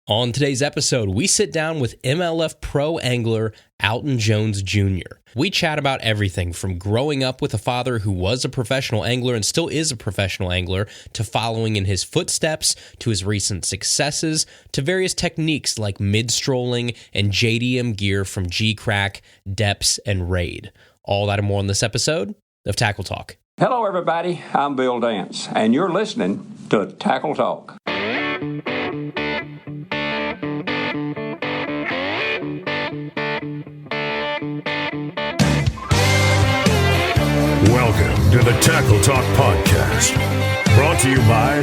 On today's episode, we sit down with MLF pro angler Alton Jones Jr. We chat about everything from growing up with a father who was a professional angler and still is a professional angler, to following in his footsteps, to his recent successes, to various techniques like mid-strolling and JDM gear from Geecrack, Deps, and Raid. All that and more on this episode of Tackle Talk. Hello, everybody. I'm Bill Dance, and you're listening to Tackle Talk. Welcome to the Tackle Talk Podcast, brought to you by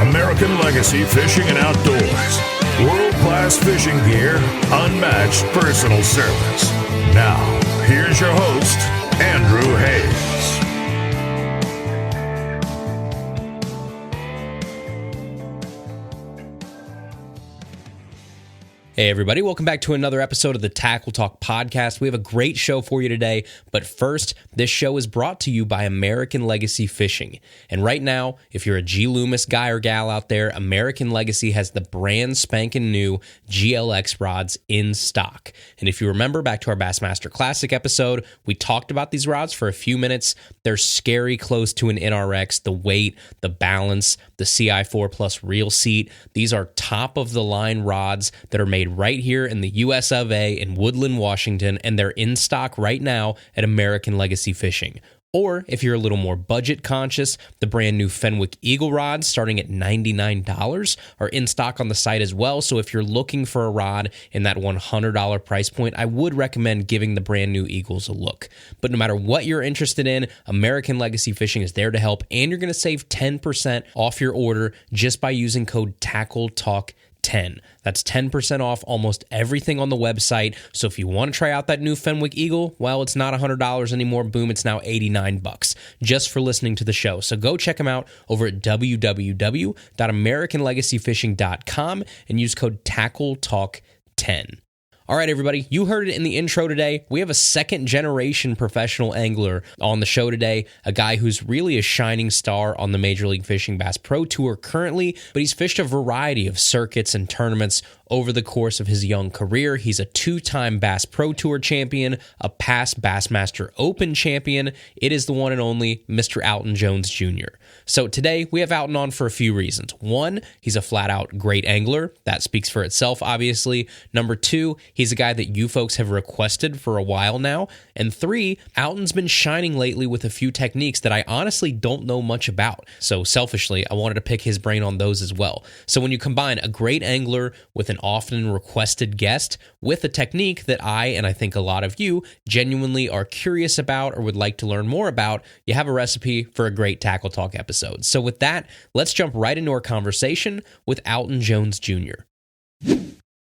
American Legacy Fishing and Outdoors. World-class fishing gear, unmatched personal service. Now, here's your host, Andrew Hayes. Hey everybody, welcome back to another episode of the Tackle Talk Podcast. We have a great show for you today, but first, this show is brought to you by American Legacy Fishing. And right now, if you're a G. Loomis guy or gal out there, American Legacy has the brand spanking new GLX rods in stock. And if you remember back to our Bassmaster Classic episode, we talked about these rods for a few minutes. They're scary close to an NRX, the weight, the balance, the CI4 Plus reel seat. These are top of the line rods that are made right here in the US of A in Woodland, Washington, and they're in stock right now at American Legacy Fishing. Or if you're a little more budget conscious, the brand new Fenwick Eagle rods starting at $99 are in stock on the site as well. So if you're looking for a rod in that $100 price point, I would recommend giving the brand new Eagles a look. But no matter what you're interested in, American Legacy Fishing is there to help, and you're going to save 10% off your order just by using code TACKLETALK10. That's 10% off almost everything on the website. So if you want to try out that new Fenwick Eagle, well, it's not $100 anymore. Boom, it's now $89 just for listening to the show. So go check them out over at www.americanlegacyfishing.com and use code TACKLETALK10. All right, everybody, you heard it in the intro today. We have a second-generation professional angler on the show today, a guy who's really a shining star on the Major League Fishing Bass Pro Tour currently, but he's fished a variety of circuits and tournaments over the course of his young career. He's a two-time Bass Pro Tour champion, a past Bassmaster Open champion. It is the one and only Mr. Alton Jones Jr. So today, we have Alton on for a few reasons. One, he's a flat-out great angler. That speaks for itself, obviously. Number two, he's a guy that you folks have requested for a while now. And three, Alton's been shining lately with a few techniques that I honestly don't know much about. So selfishly, I wanted to pick his brain on those as well. So when you combine a great angler with an often requested guest with a technique that I, and I think a lot of you, genuinely are curious about or would like to learn more about, you have a recipe for a great Tackle Talk episode. So with that, let's jump right into our conversation with Alton Jones Jr.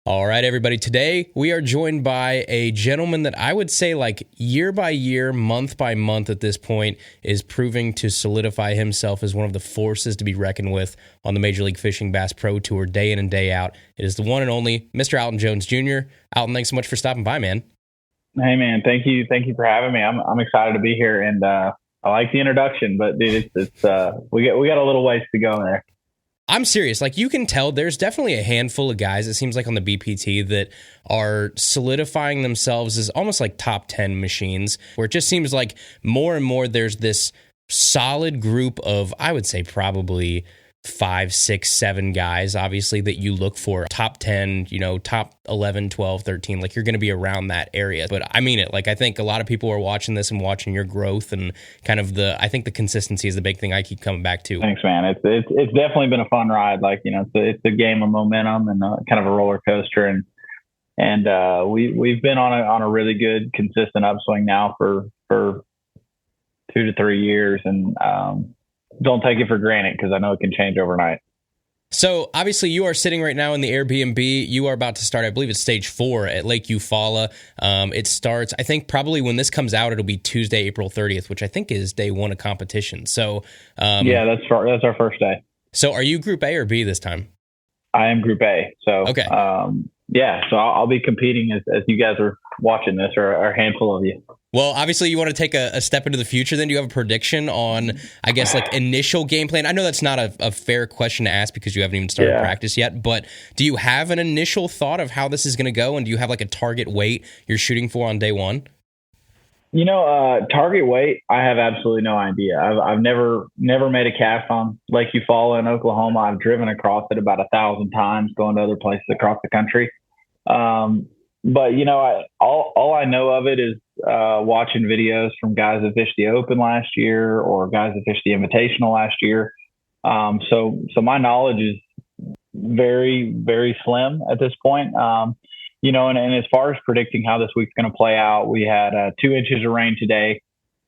All right, everybody. Today, we are joined by a gentleman that I would say, like, year by year, month by month at this point, is proving to solidify himself as one of the forces to be reckoned with on the Major League Fishing Bass Pro Tour day in and day out. It is the one and only Mr. Alton Jones Jr. Alton, thanks so much for stopping by, man. Hey, man. Thank you for having me. I'm excited to be here, and I like the introduction, but dude, it's we got a little ways to go there. I'm serious. Like, you can tell there's definitely a handful of guys, it seems like, on the BPT that are solidifying themselves as almost like top 10 machines, where it just seems like more and more there's this solid group of, I would say, probably 5, 6, 7 guys, obviously, that you look for. Top 10, top 11, 12, 13, like, you're going to be around that area. But I mean it. Like, I think a lot of people are watching this and watching your growth, and kind of I think the consistency is the big thing I keep coming back to. Thanks, man. It's definitely been a fun ride. Like, it's a game of momentum and kind of a roller coaster. And we've been on a really good, consistent upswing now for 2 to 3 years. And, don't take it for granted, because I know it can change overnight. So obviously you are sitting right now in the Airbnb. You are about to start, I believe it's stage 4 at Lake Eufaula. It starts, I think probably when this comes out, it'll be Tuesday, April 30th, which I think is day 1 of competition. So yeah, that's our first day. So are you Group A or B this time? I am Group A. So okay. Yeah, so I'll be competing as you guys are watching this, or a handful of you. Well, obviously you want to take a step into the future. Then do you have a prediction on, I guess, like initial game plan? I know that's not a fair question to ask because you haven't even started practice yet, but do you have an initial thought of how this is going to go? And do you have like a target weight you're shooting for on day one? Target weight, I have absolutely no idea. I've never made a cast on Lake Eufaula in Oklahoma. I've driven across it about 1,000 times, going to other places across the country. But all I know of it is watching videos from guys that fished the Open last year or guys that fished the Invitational last year. So my knowledge is very, very slim at this point. And as far as predicting how this week's going to play out, we had 2 inches of rain today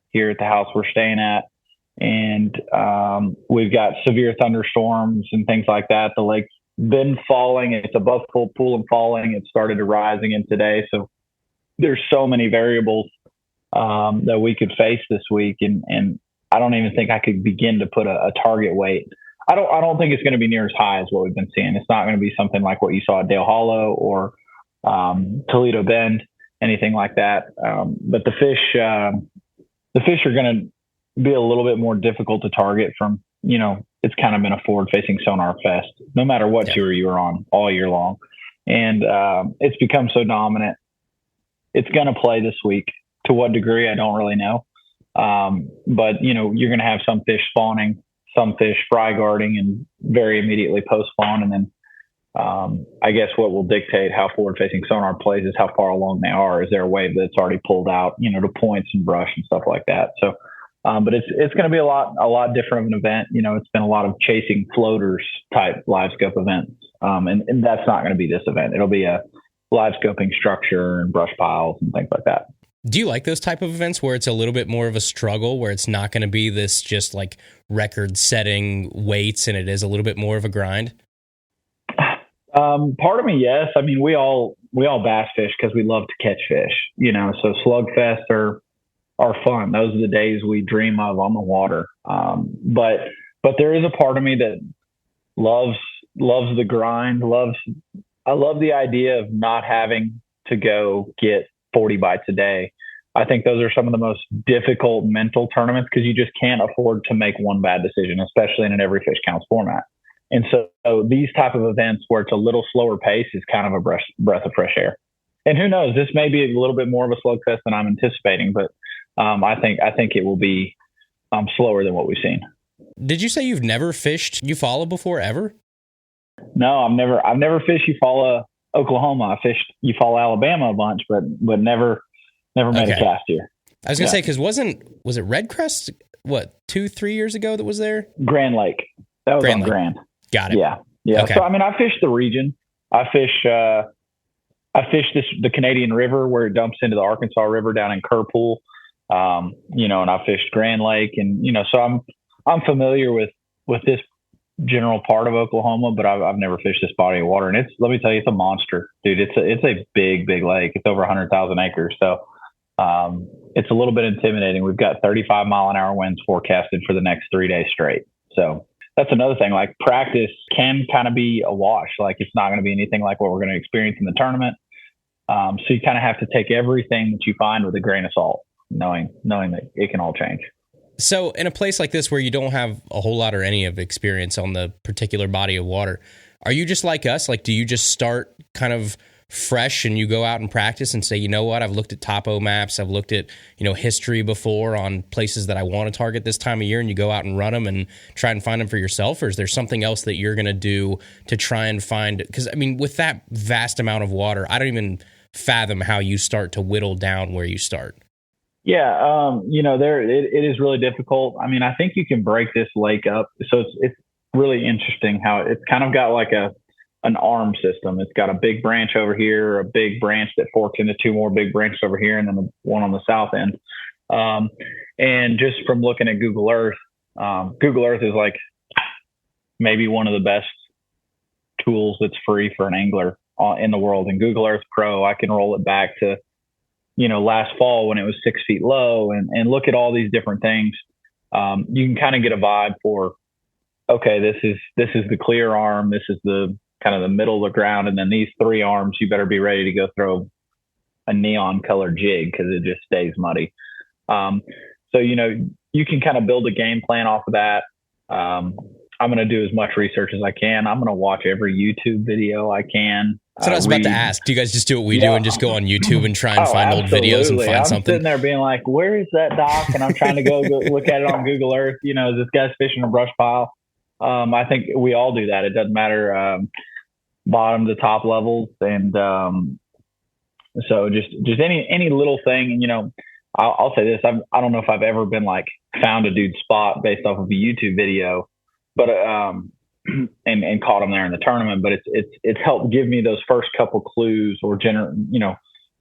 here at the house we're staying at. And we've got severe thunderstorms and things like that. The lake's been falling. It's above full pool and falling. It started to rise again today. So there's so many variables that we could face this week. And I don't even think I could begin to put a target weight. I don't think it's going to be near as high as what we've been seeing. It's not going to be something like what you saw at Dale Hollow or Toledo Bend, anything like that. But the fish are going to be a little bit more difficult to target from, it's kind of been a forward-facing sonar fest, no matter what tour you're on all year long. And it's become so dominant. It's going to play this week. To what degree, I don't really know. But, you're going to have some fish spawning, some fish fry guarding and very immediately post-spawn. And then I guess what will dictate how forward-facing sonar plays is how far along they are. Is there a wave that's already pulled out, to points and brush and stuff like that? So, but it's going to be a lot different of an event. It's been a lot of chasing floaters type live scope events. And that's not going to be this event. It'll be a live scoping structure and brush piles and things like that. Do you like those type of events where it's a little bit more of a struggle, where it's not going to be this just like record setting weights and it is a little bit more of a grind? Part of me, yes. I mean, we all bass fish because we love to catch fish, so slugfests are fun. Those are the days we dream of on the water. But there is a part of me that loves the grind, I love the idea of not having to go get 40 bites a day. I think those are some of the most difficult mental tournaments because you just can't afford to make one bad decision, especially in an every fish counts format. And so these type of events where it's a little slower pace is kind of a breath of fresh air. And who knows, this may be a little bit more of a slugfest than I'm anticipating, but I think it will be slower than what we've seen. Did you say you've never fished Eufaula before ever? No, I've never fished Eufaula, Oklahoma. I fished Eufaula, Alabama a bunch, but never made a cast here. I was gonna say, because was it Red Crest? What, 2-3 years ago that was there? Grand Lake. That was on Grand. Got it. Yeah. Okay. So I mean, I fished the region. I fished the Canadian River where it dumps into the Arkansas River down in Kerrpool. And I fished Grand Lake, and so I'm familiar with this general part of Oklahoma, but I've never fished this body of water, and let me tell you, it's a monster, dude. It's a big lake. It's over 100,000 acres, so it's a little bit intimidating. We've got 35 mile an hour winds forecasted for the next 3 days straight. So that's another thing. Like, practice can kind of be a wash. Like, it's not going to be anything like what we're going to experience in the tournament. So you kind of have to take everything that you find with a grain of salt, knowing that it can all change. So in a place like this where you don't have a whole lot or any of experience on the particular body of water, are you just like us? Like, do you just start kind of fresh and you go out and practice and say, you know what, I've looked at topo maps, I've looked at, history before on places that I want to target this time of year, and you go out and run them and try and find them for yourself? Or is there something else that you're going to do to try and find? Because, I mean, with that vast amount of water, I don't even fathom how you start to whittle down where you start. Yeah. It is really difficult. I mean, I think you can break this lake up. So it's really interesting how it's kind of got like an arm system. It's got a big branch over here, a big branch that forks into 2 more big branches over here, and then the one on the south end. And just from looking at Google Earth is like maybe one of the best tools that's free for an angler in the world. And Google Earth Pro, I can roll it back to, last fall when it was 6 feet low, and look at all these different things. You can kind of get a vibe for, okay, this is the clear arm. This is the kind of the middle of the ground. And then these 3 arms, you better be ready to go throw a neon colored jig because it just stays muddy. So, you can kind of build a game plan off of that. I'm going to do as much research as I can. I'm going to watch every YouTube video I can. So I was about to ask, do you guys just do what we do and just go on YouTube and try and find absolutely. old videos and find I'm something? sitting there being like, where is that dock? And I'm trying to go look at it on Google Earth. This guy's fishing a brush pile. I think we all do that. It doesn't matter bottom to top levels. And so just any little thing. And, I'll say this. I don't know if I've ever been like found a dude's spot based off of a YouTube video, but and caught him there in the tournament. But it's helped give me those first couple clues or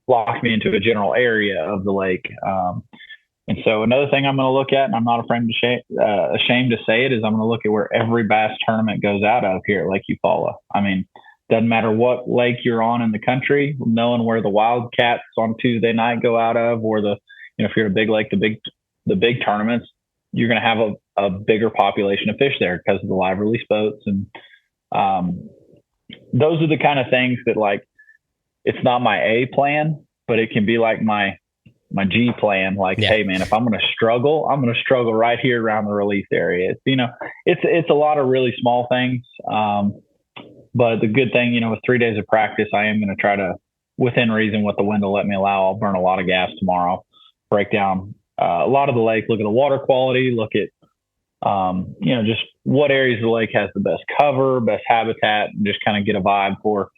lock me into a general area of the lake. And so another thing I'm going to look at, and I'm not ashamed to say it, is I'm going to look at where every bass tournament goes out of here at Lake Eufaula. I mean, doesn't matter what lake you're on in the country, knowing where the Wildcats on Tuesday night go out of, or if you're at a big lake, the big tournaments, you're going to have a bigger population of fish there because of the live release boats. And those are the kind of things that, like, it's not my A plan, but it can be like my G plan. Like, Hey man, if I'm going to struggle, I'm going to struggle right here around the release area. It's a lot of really small things. But the good thing, with 3 days of practice, I am going to try to, within reason, what the wind will let me allow. I'll burn a lot of gas tomorrow, break down a lot of the lake, look at the water quality, look at, just what areas of the lake has the best cover, best habitat, and just kind of get a vibe for.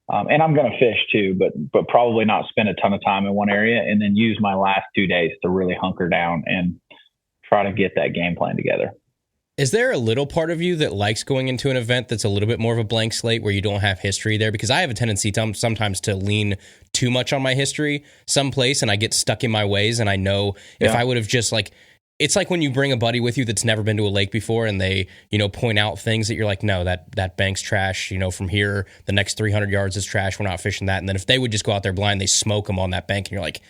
And I'm going to fish too, but probably not spend a ton of time in one area, and then use my last 2 days to really hunker down and try to get that game plan together. Is there a little part of you that likes going into an event that's a little bit more of a blank slate where you don't have history there? Because I have a tendency sometimes to lean too much on my history someplace, and I get stuck in my ways. And I know if I would have just it's like when you bring a buddy with you that's never been to a lake before, and they, point out things that you're like, no, that bank's trash. From here, the next 300 yards is trash. We're not fishing that. And then if they would just go out there blind, they smoke them on that bank, and you're like,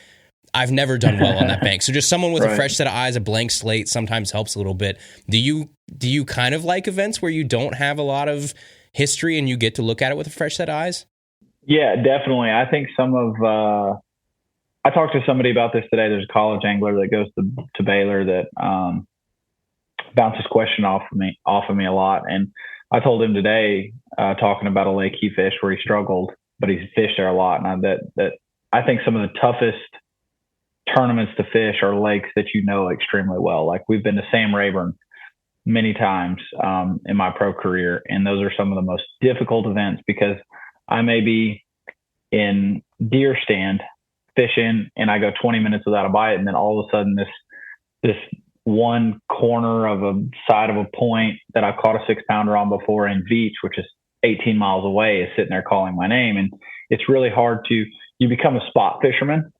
I've never done well on that bank. So just someone with a fresh set of eyes, a blank slate, sometimes helps a little bit. Do you kind of like events where you don't have a lot of history and you get to look at it with a fresh set of eyes? Yeah, definitely. I think I talked to somebody about this today. There's a college angler that goes to Baylor that bounces question off of me a lot. And I told him today, talking about a lake he fished where he struggled, but he's fished there a lot. And that I think some of the toughest tournaments to fish are lakes that extremely well. Like, we've been to Sam Rayburn many times in my pro career, and those are some of the most difficult events because I may be in deer stand fishing and I go 20 minutes without a bite, and then all of a sudden this one corner of a side of a point that I caught a 6-pounder on before in Veach, which is 18 miles away, is sitting there calling my name. And it's really hard you become a spot fisherman,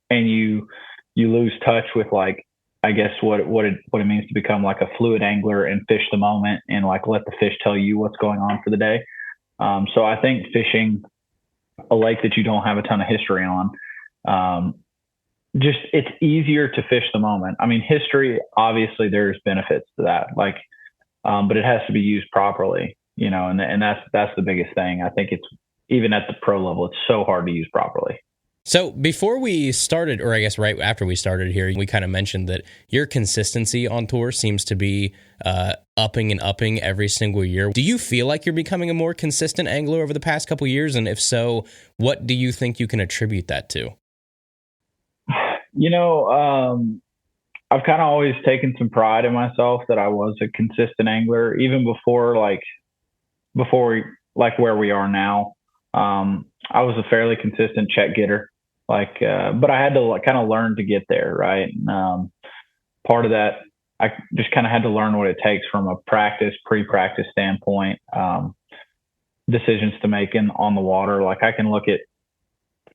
and you lose touch with, like, I guess what it means to become like a fluid angler and fish the moment and like let the fish tell you what's going on for the day. So I think fishing a lake that you don't have a ton of history on, just it's easier to fish the moment. I mean, history, obviously there's benefits to that, but it has to be used properly, and that's the biggest thing. I think it's, even at the pro level, it's so hard to use properly. So before we started, or I guess right after we started here, we kind of mentioned that your consistency on tour seems to be upping and upping every single year. Do you feel like you're becoming a more consistent angler over the past couple of years? And if so, what do you think you can attribute that to? I've kind of always taken some pride in myself that I was a consistent angler, even before where we are now. I was a fairly consistent check getter, but I had to kind of learn to get there. Right. Part of that, I just kind of had to learn what it takes from a pre-practice standpoint, decisions to make on the water. Like, I can look at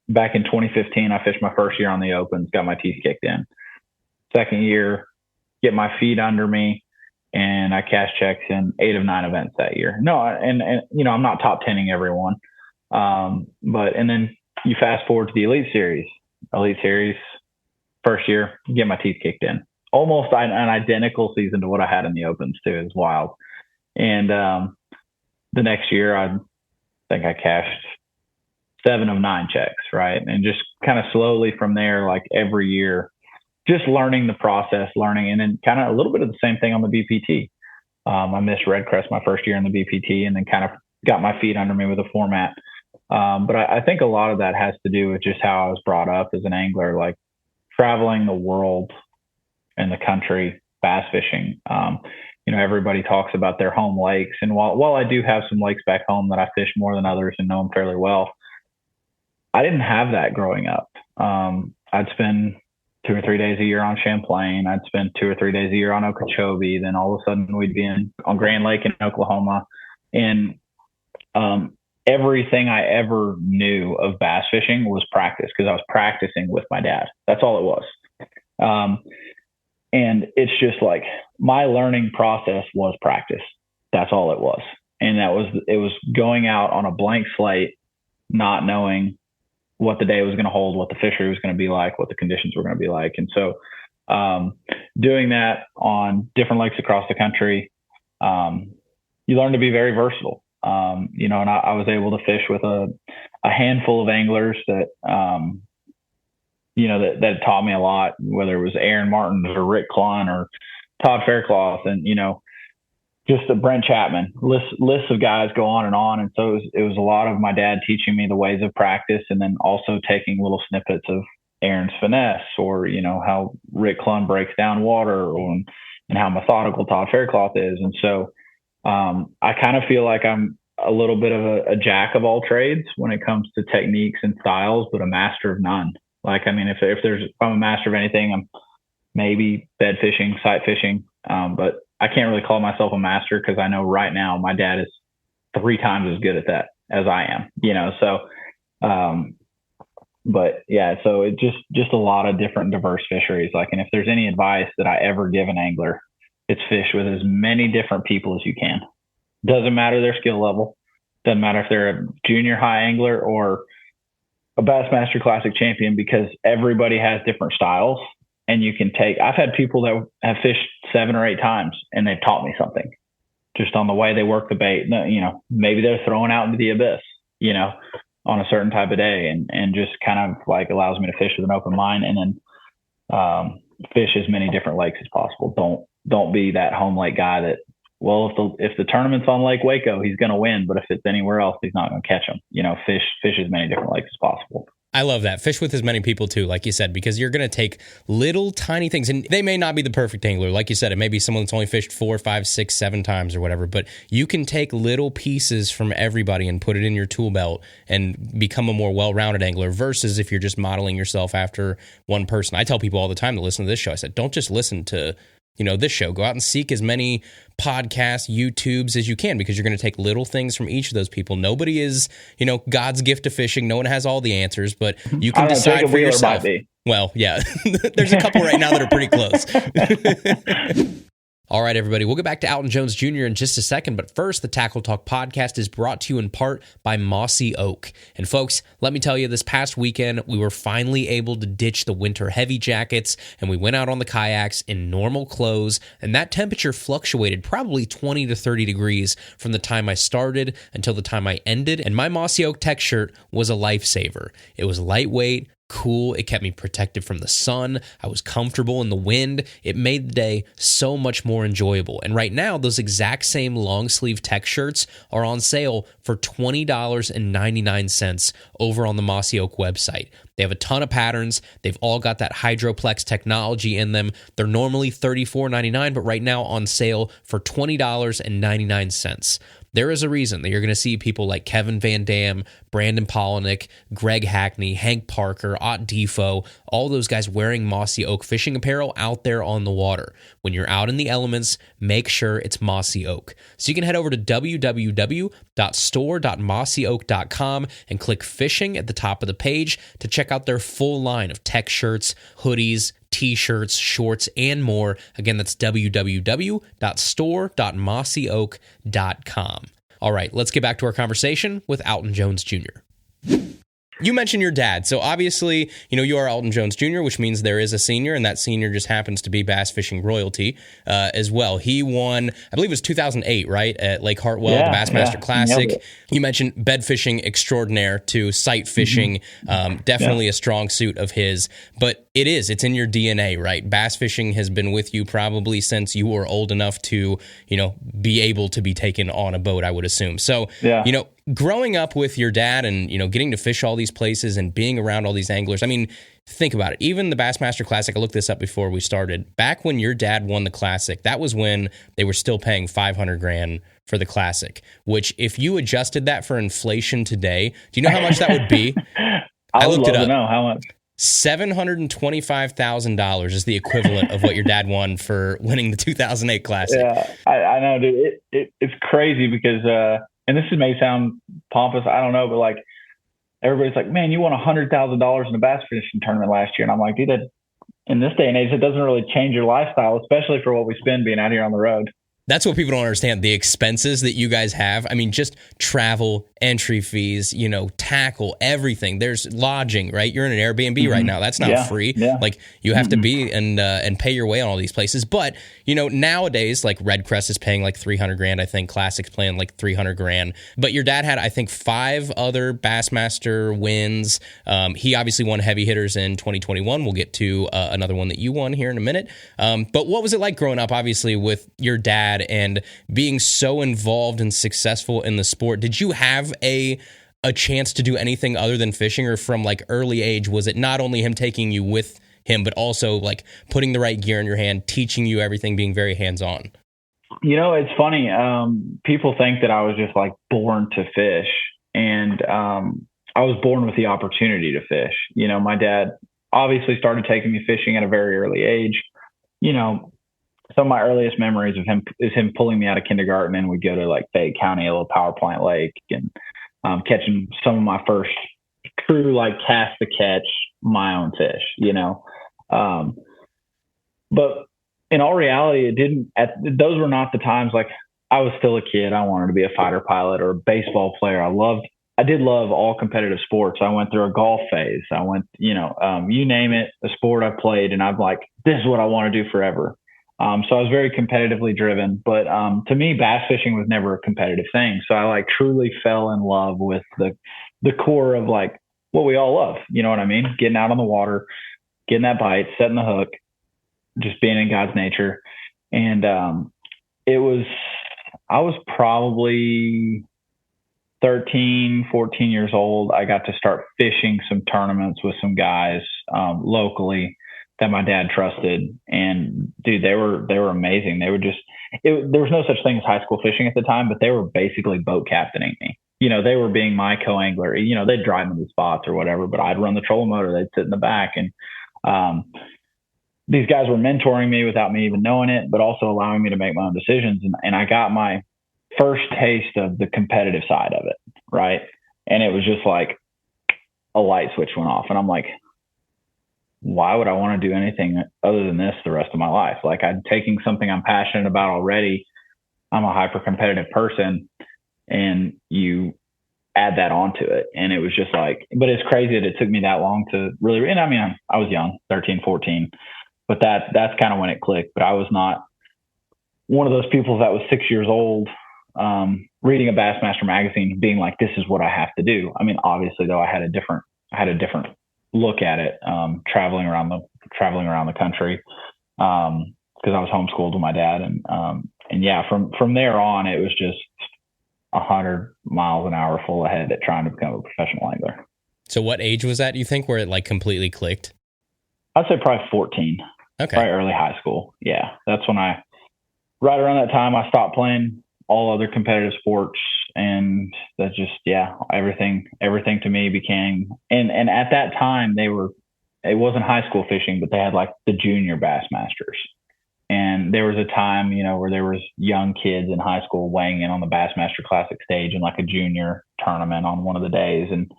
back in 2015, I fished my first year on the Opens, got my teeth kicked in. Second year, get my feet under me, and I cast checks in 8 of 9 events that year. No, and I'm not top 10ing everyone. And then you fast forward to the Elite Series, first year, get my teeth kicked in. Almost an identical season to what I had in the Opens too. It was wild. And the next year, I think I cashed 7 of 9 checks, right? And just kind of slowly from there, like every year, just learning the process, and then kind of a little bit of the same thing on the BPT. I missed Red Crest my first year in the BPT, and then kind of got my feet under me with the format. But I think a lot of that has to do with just how I was brought up as an angler, like traveling the world and the country, bass fishing. Everybody talks about their home lakes. And while I do have some lakes back home that I fish more than others and know them fairly well, I didn't have that growing up. I'd spend 2 or 3 days a year on Champlain. I'd spend 2 or 3 days a year on Okeechobee. Then all of a sudden we'd be on Grand Lake in Oklahoma. And everything I ever knew of bass fishing was practice, because I was practicing with my dad. That's all it was. And it's just like my learning process was practice. That's all it was. And it was going out on a blank slate, not knowing what the day was going to hold, what the fishery was going to be like, what the conditions were going to be like. And so doing that on different lakes across the country, you learn to be very versatile. And I was able to fish with a handful of anglers that that taught me a lot, whether it was Aaron Martins or Rick Klun or Todd Faircloth, and, just a Brent Chapman. Lists of guys go on. And so it was a lot of my dad teaching me the ways of practice, and then also taking little snippets of Aaron's finesse, or, how Rick Klun breaks down water, and how methodical Todd Faircloth is. And so I kind of feel like I'm a little bit of a jack of all trades when it comes to techniques and styles, but a master of none. Like, I mean, if I'm a master of anything, I'm maybe bed fishing, sight fishing. But I can't really call myself a master, because I know right now my dad is 3 times as good at that as I am, so, but yeah, so it just a lot of different diverse fisheries. Like, and if there's any advice that I ever give an angler, it's fish with as many different people as you can. Doesn't matter their skill level. Doesn't matter if they're a junior high angler or a Bassmaster Classic champion, because everybody has different styles. And I've had people that have fished 7 or 8 times, and they've taught me something just on the way they work the bait. Maybe they're throwing out into the abyss, on a certain type of day, and just kind of like allows me to fish with an open mind, and then fish as many different lakes as possible. Don't be that home lake guy that, well, if the tournament's on Lake Waco, he's going to win, but if it's anywhere else, he's not going to catch them. Fish as many different lakes as possible. I love that. Fish with as many people too, like you said, because you're going to take little tiny things, and they may not be the perfect angler. Like you said, it may be someone that's only fished 4, 5, 6, 7 times or whatever, but you can take little pieces from everybody and put it in your tool belt and become a more well-rounded angler, versus if you're just modeling yourself after one person. I tell people all the time that listen to this show, I said, don't just listen to this show. Go out and seek as many podcasts, YouTubes as you can, because you're going to take little things from each of those people. Nobody is, God's gift to fishing. No one has all the answers, but you can decide for yourself. Well, yeah, there's a couple right now that are pretty close. All right, everybody, we'll get back to Alton Jones Jr. in just a second, but first, the Tackle Talk podcast is brought to you in part by Mossy Oak. And folks, let me tell you, this past weekend, we were finally able to ditch the winter heavy jackets, and we went out on the kayaks in normal clothes, and that temperature fluctuated probably 20 to 30 degrees from the time I started until the time I ended, and my Mossy Oak tech shirt was a lifesaver. It was lightweight, cool. It kept me protected from the sun. I was comfortable in the wind. It made the day so much more enjoyable. And right now, those exact same long sleeve tech shirts are on sale for $20.99 over on the Mossy Oak website. They have a ton of patterns. They've all got that Hydroplex technology in them. They're normally $34.99, but right now on sale for $20.99. There is a reason that you're going to see people like Kevin Van Dam, Brandon Polinick, Greg Hackney, Hank Parker, Ott Defo, all those guys wearing Mossy Oak fishing apparel out there on the water. When you're out in the elements, make sure it's Mossy Oak. So you can head over to www.store.mossyoak.com and click fishing at the top of the page to check out their full line of tech shirts, hoodies, t-shirts, shorts, and more. Again, that's www.store.mossyoak.com. All right, let's get back to our conversation with Alton Jones Jr. You mentioned your dad. So obviously, you are Alton Jones Jr., which means there is a senior, and that senior just happens to be bass fishing royalty as well. He won, I believe it was 2008, right, at Lake Hartwell, the Bassmaster Classic. You mentioned bed fishing extraordinaire to sight fishing, definitely a strong suit of his. But it's in your DNA, right? Bass fishing has been with you probably since you were old enough to, be able to be taken on a boat, I would assume. So, growing up with your dad and, getting to fish all these places and being around all these anglers, I mean, think about it. Even the Bassmaster Classic, I looked this up before we started. Back when your dad won the Classic, that was when they were still paying $500,000 for the Classic, which if you adjusted that for inflation today, do you know how much that would be? I looked it up. To know how much. $725,000 is the equivalent of what your dad won for winning the 2008 Classic. Yeah, I know, dude. It's crazy because, and this may sound pompous, I don't know, but like everybody's like, man, you won $100,000 in a bass fishing tournament last year. And I'm like, dude, in this day and age, it doesn't really change your lifestyle, especially for what we spend being out here on the road. That's what people don't understand. The expenses that you guys have. I mean, just travel, entry fees, tackle, everything. There's lodging, right? You're in an Airbnb right now. That's not free. Yeah. Like you have to be and pay your way on all these places. But, nowadays, like Red Crest is paying like $300,000. I think Classic's playing like $300,000. But your dad had, I think, 5 other Bassmaster wins. He obviously won Heavy Hitters in 2021. We'll get to another one that you won here in a minute. But what was it like growing up, obviously, with your dad and being so involved and successful in the sport? Did you have a chance to do anything other than fishing, or from like early age was it not only him taking you with him but also like putting the right gear in your hand, teaching you everything, being very hands-on? It's funny, people think that I was just like born to fish, and I was born with the opportunity to fish. My dad obviously started taking me fishing at a very early age. Some of my earliest memories of him is him pulling me out of kindergarten, and we'd go to like Fayette County, a little power plant lake, and catching some of my first true like cast to catch my own fish, but in all reality, those were not the times. Like I was still a kid. I wanted to be a fighter pilot or a baseball player. I did love all competitive sports. I went through a golf phase. I went, you name it, a sport I played, and I'm like, this is what I want to do forever. So I was very competitively driven, but to me, bass fishing was never a competitive thing. So I like truly fell in love with the core of like what we all love. You know what I mean? Getting out on the water, getting that bite, setting the hook, just being in God's nature. And I was probably 13, 14 years old. I got to start fishing some tournaments with some guys locally that my dad trusted, and dude, they were amazing. They were there was no such thing as high school fishing at the time, but they were basically boat captaining me. They were being my co-angler. They'd drive me to spots or whatever, but I'd run the trolling motor. They'd sit in the back, and these guys were mentoring me without me even knowing it, but also allowing me to make my own decisions. And I got my first taste of the competitive side of it, right? And it was just like a light switch went off, and I'm like, why would I want to do anything other than this the rest of my life? Like I'm taking something I'm passionate about already. I'm a hyper competitive person, and you add that onto it. And it was just like, but it's crazy that it took me that long to really, and I mean, I was young, 13, 14, but that's kind of when it clicked. But I was not one of those people that was 6 years old, reading a Bassmaster magazine, being like, this is what I have to do. I mean, obviously though, I had a different look at it, traveling around the country, because I was homeschooled with my dad, and yeah, from there on, it was just 100 miles an hour full ahead at trying to become a professional angler. So what age was that, you think, where it like completely clicked? I'd say probably 14. Okay. Probably early high school. Yeah, that's when right around that time, I stopped playing all other competitive sports, and that just, everything to me became, and at that time it wasn't high school fishing, but they had like the junior Bassmasters. And there was a time, where there was young kids in high school weighing in on the Bassmaster Classic stage in like a junior tournament on one of the days. And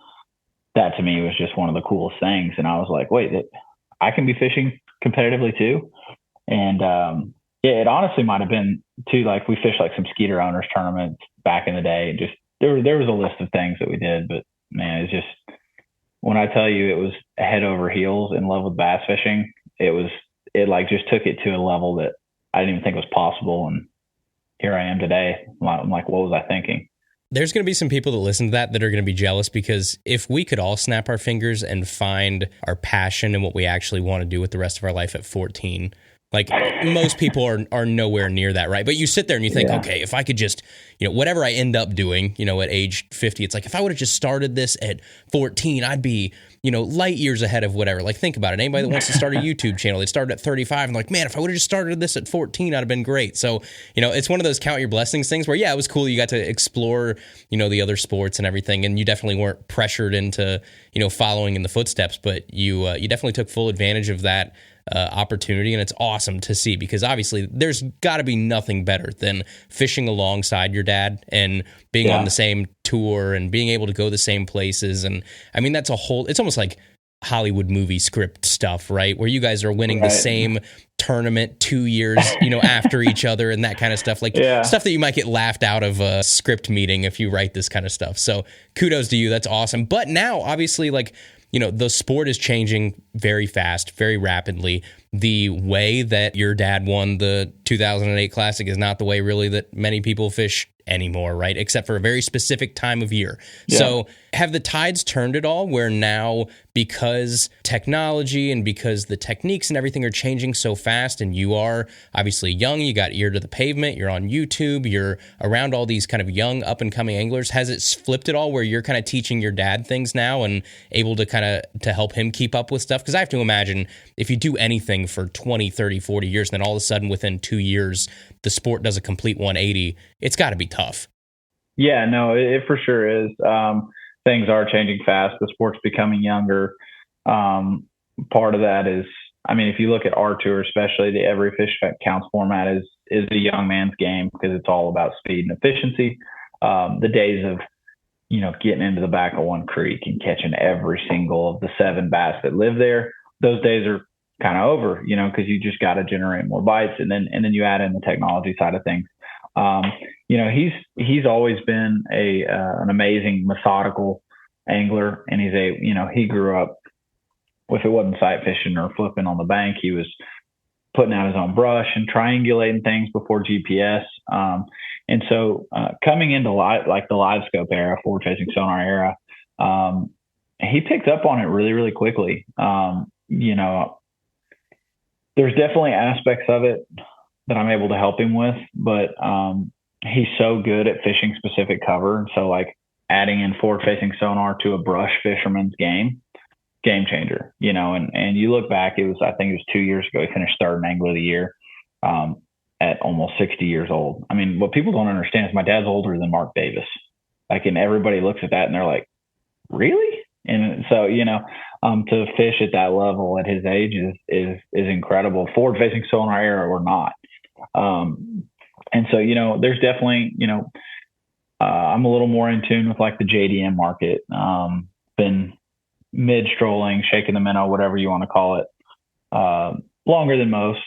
that to me was just one of the coolest things. And I was like, wait, I can be fishing competitively too. And, it honestly might've been too, like we fished like some Skeeter owners tournaments back in the day. Just there was a list of things that we did, but man, it's just when I tell you it was head over heels in love with bass fishing, it like just took it to a level that I didn't even think was possible. And here I am today. I'm like, what was I thinking? There's going to be some people that listen to that are going to be jealous, because if we could all snap our fingers and find our passion and what we actually want to do with the rest of our life at 14, like most people are nowhere near that, right? But you sit there and you think, okay, if I could just, whatever I end up doing, at age 50, it's like, if I would have just started this at 14, I'd be, light years ahead of whatever. Like, think about it. Anybody that wants to start a YouTube channel, they started at 35 and like, man, if I would have just started this at 14, I'd have been great. So, it's one of those count your blessings things where, it was cool. You got to explore, the other sports and everything. And you definitely weren't pressured into, following in the footsteps, but you definitely took full advantage of that opportunity, and it's awesome to see, because obviously there's got to be nothing better than fishing alongside your dad and being on the same tour and being able to go the same places. And I mean, that's it's almost like Hollywood movie script stuff, right? Where you guys are winning the same tournament 2 years, after each other and that kind of stuff, like stuff that you might get laughed out of a script meeting if you write this kind of stuff. So kudos to you. That's awesome. But now obviously, like, the sport is changing very fast, very rapidly. The way that your dad won the 2008 Classic is not the way really that many people fish anymore, right? Except for a very specific time of year. Yeah. So have the tides turned at all, where now, because technology and because the techniques and everything are changing so fast, and you are obviously young, you got ear to the pavement, you're on YouTube, you're around all these kind of young up and coming anglers, has it flipped at all where you're kind of teaching your dad things now and able to kind of to help him keep up with stuff? Because I have to imagine if you do anything for 20, 30, 40 years, and then all of a sudden within 2 years, the sport does a complete 180, it's got to be tough. Yeah, no, it for sure is. Things are changing fast. The sport's becoming younger. Part of that is, I mean, if you look at our tour, especially the every fish counts format is a young man's game, because it's all about speed and efficiency. The days of, getting into the back of one creek and catching every single of the 7 bass that live there, those days are kind of over, because you just got to generate more bites. And then you add in the technology side of things. He's always been an amazing methodical angler, and he grew up, if it wasn't sight fishing or flipping on the bank, he was putting out his own brush and triangulating things before GPS. And so coming into the live scope era, forward facing sonar era, he picked up on it really, really quickly. There's definitely aspects of it that I'm able to help him with, but he's so good at fishing specific cover. And so, like, adding in forward facing sonar to a brush fisherman's game changer, and you look back, I think it was 2 years ago, he finished third in Angler of the Year at almost 60 years old. I mean, what people don't understand is my dad's older than Mark Davis. Like, and everybody looks at that and they're like, really? And so, to fish at that level at his age is incredible, forward facing sonar era or not. And so, there's definitely, I'm a little more in tune with like the JDM market, been mid-strolling, shaking the minnow, whatever you want to call it, longer than most.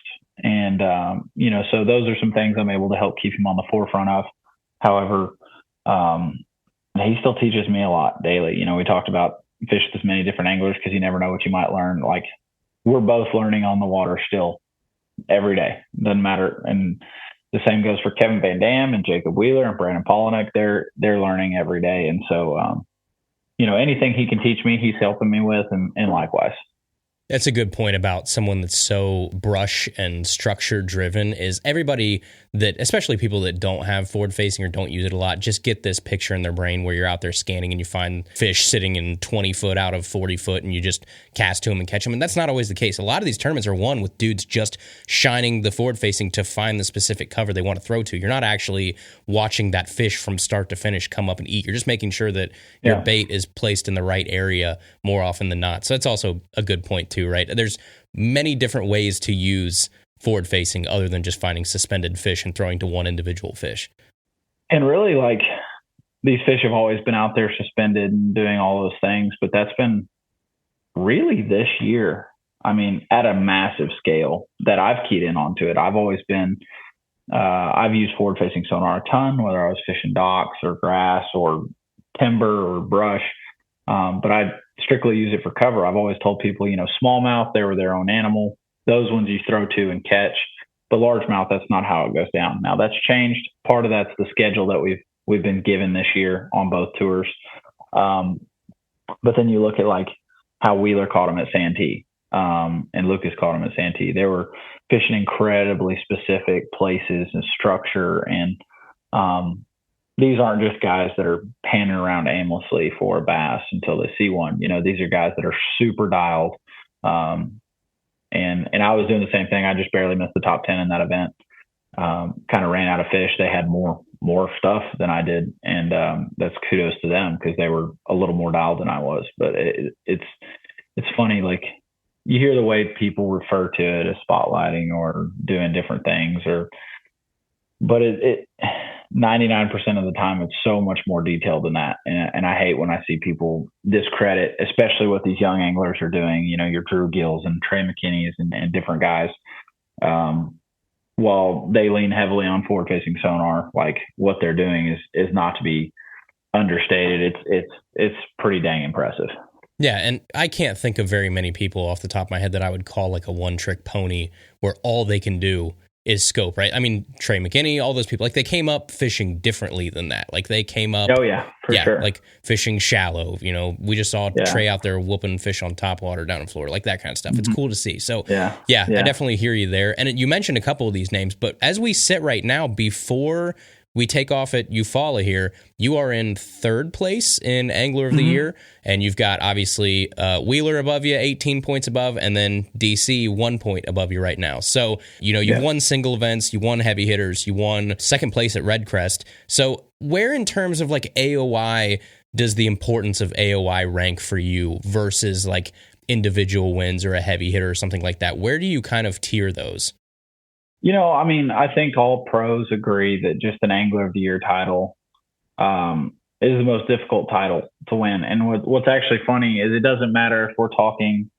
And, so those are some things I'm able to help keep him on the forefront of. However, he still teaches me a lot daily. We talked about fish with as many different anglers because you never know what you might learn. Like, we're both learning on the water still every day. Doesn't matter. And the same goes for Kevin Van Dam and Jacob Wheeler and Brandon Polinick. They're learning every day. And so, anything he can teach me, he's helping me with, and likewise. That's a good point about someone that's so brush and structure driven. Is everybody that, especially people that don't have forward facing or don't use it a lot, just get this picture in their brain where you're out there scanning and you find fish sitting in 20 foot out of 40 foot and you just cast to them and catch them. And that's not always the case. A lot of these tournaments are won with dudes just shining the forward facing to find the specific cover they want to throw to. You're not actually watching that fish from start to finish come up and eat. You're just making sure that your bait is placed in the right area more often than not. So that's also a good point too, right? There's many different ways to use forward facing other than just finding suspended fish and throwing to one individual fish. And really, like, these fish have always been out there suspended and doing all those things, but that's been really this year, I mean, at a massive scale that I've keyed in onto it. I've always been, I've used forward facing sonar a ton, whether I was fishing docks or grass or timber or brush. But I strictly use it for cover. I've always told people, smallmouth, they were their own animal. Those ones you throw to and catch. But largemouth, that's not how it goes down. Now that's changed. Part of that's the schedule that we've been given this year on both tours. But then you look at like how Wheeler caught them at Santee, and Lucas caught them at Santee. They were fishing incredibly specific places and structure. And these aren't just guys that are panning around aimlessly for a bass until they see one. These are guys that are super dialed. And I was doing the same thing. I just barely missed the top 10 in that event. Kind of ran out of fish. They had more stuff than I did. And that's kudos to them because they were a little more dialed than I was. But it's funny, like you hear the way people refer to it as spotlighting or doing different things, but it 99% of the time it's so much more detailed than that. And I hate when I see people discredit, especially what these young anglers are doing, your Drew Gills and Trey McKinney's and different guys. While they lean heavily on forward facing sonar, like what they're doing is not to be understated. It's pretty dang impressive. Yeah, and I can't think of very many people off the top of my head that I would call like a one-trick pony where all they can do is scope, right? I mean, Trey McKinney, all those people, like they came up fishing differently than that. Like they came up, for sure. Like fishing shallow. We just saw Trey out there whooping fish on top water down in Florida, like that kind of stuff. It's cool to see. So I definitely hear you there. And you mentioned a couple of these names, but as we sit right now, before we take off at Eufaula here, you are in third place in Angler of the Year, and you've got obviously Wheeler above you, 18 points above, and then DC 1 point above you right now. So, you've won single events, you won heavy hitters, you won second place at Red Crest. So where in terms of like AOI does the importance of AOI rank for you versus like individual wins or a heavy hitter or something like that? Where do you kind of tier those? I think all pros agree that just an Angler of the Year title is the most difficult title to win. And what's actually funny is it doesn't matter if we're talking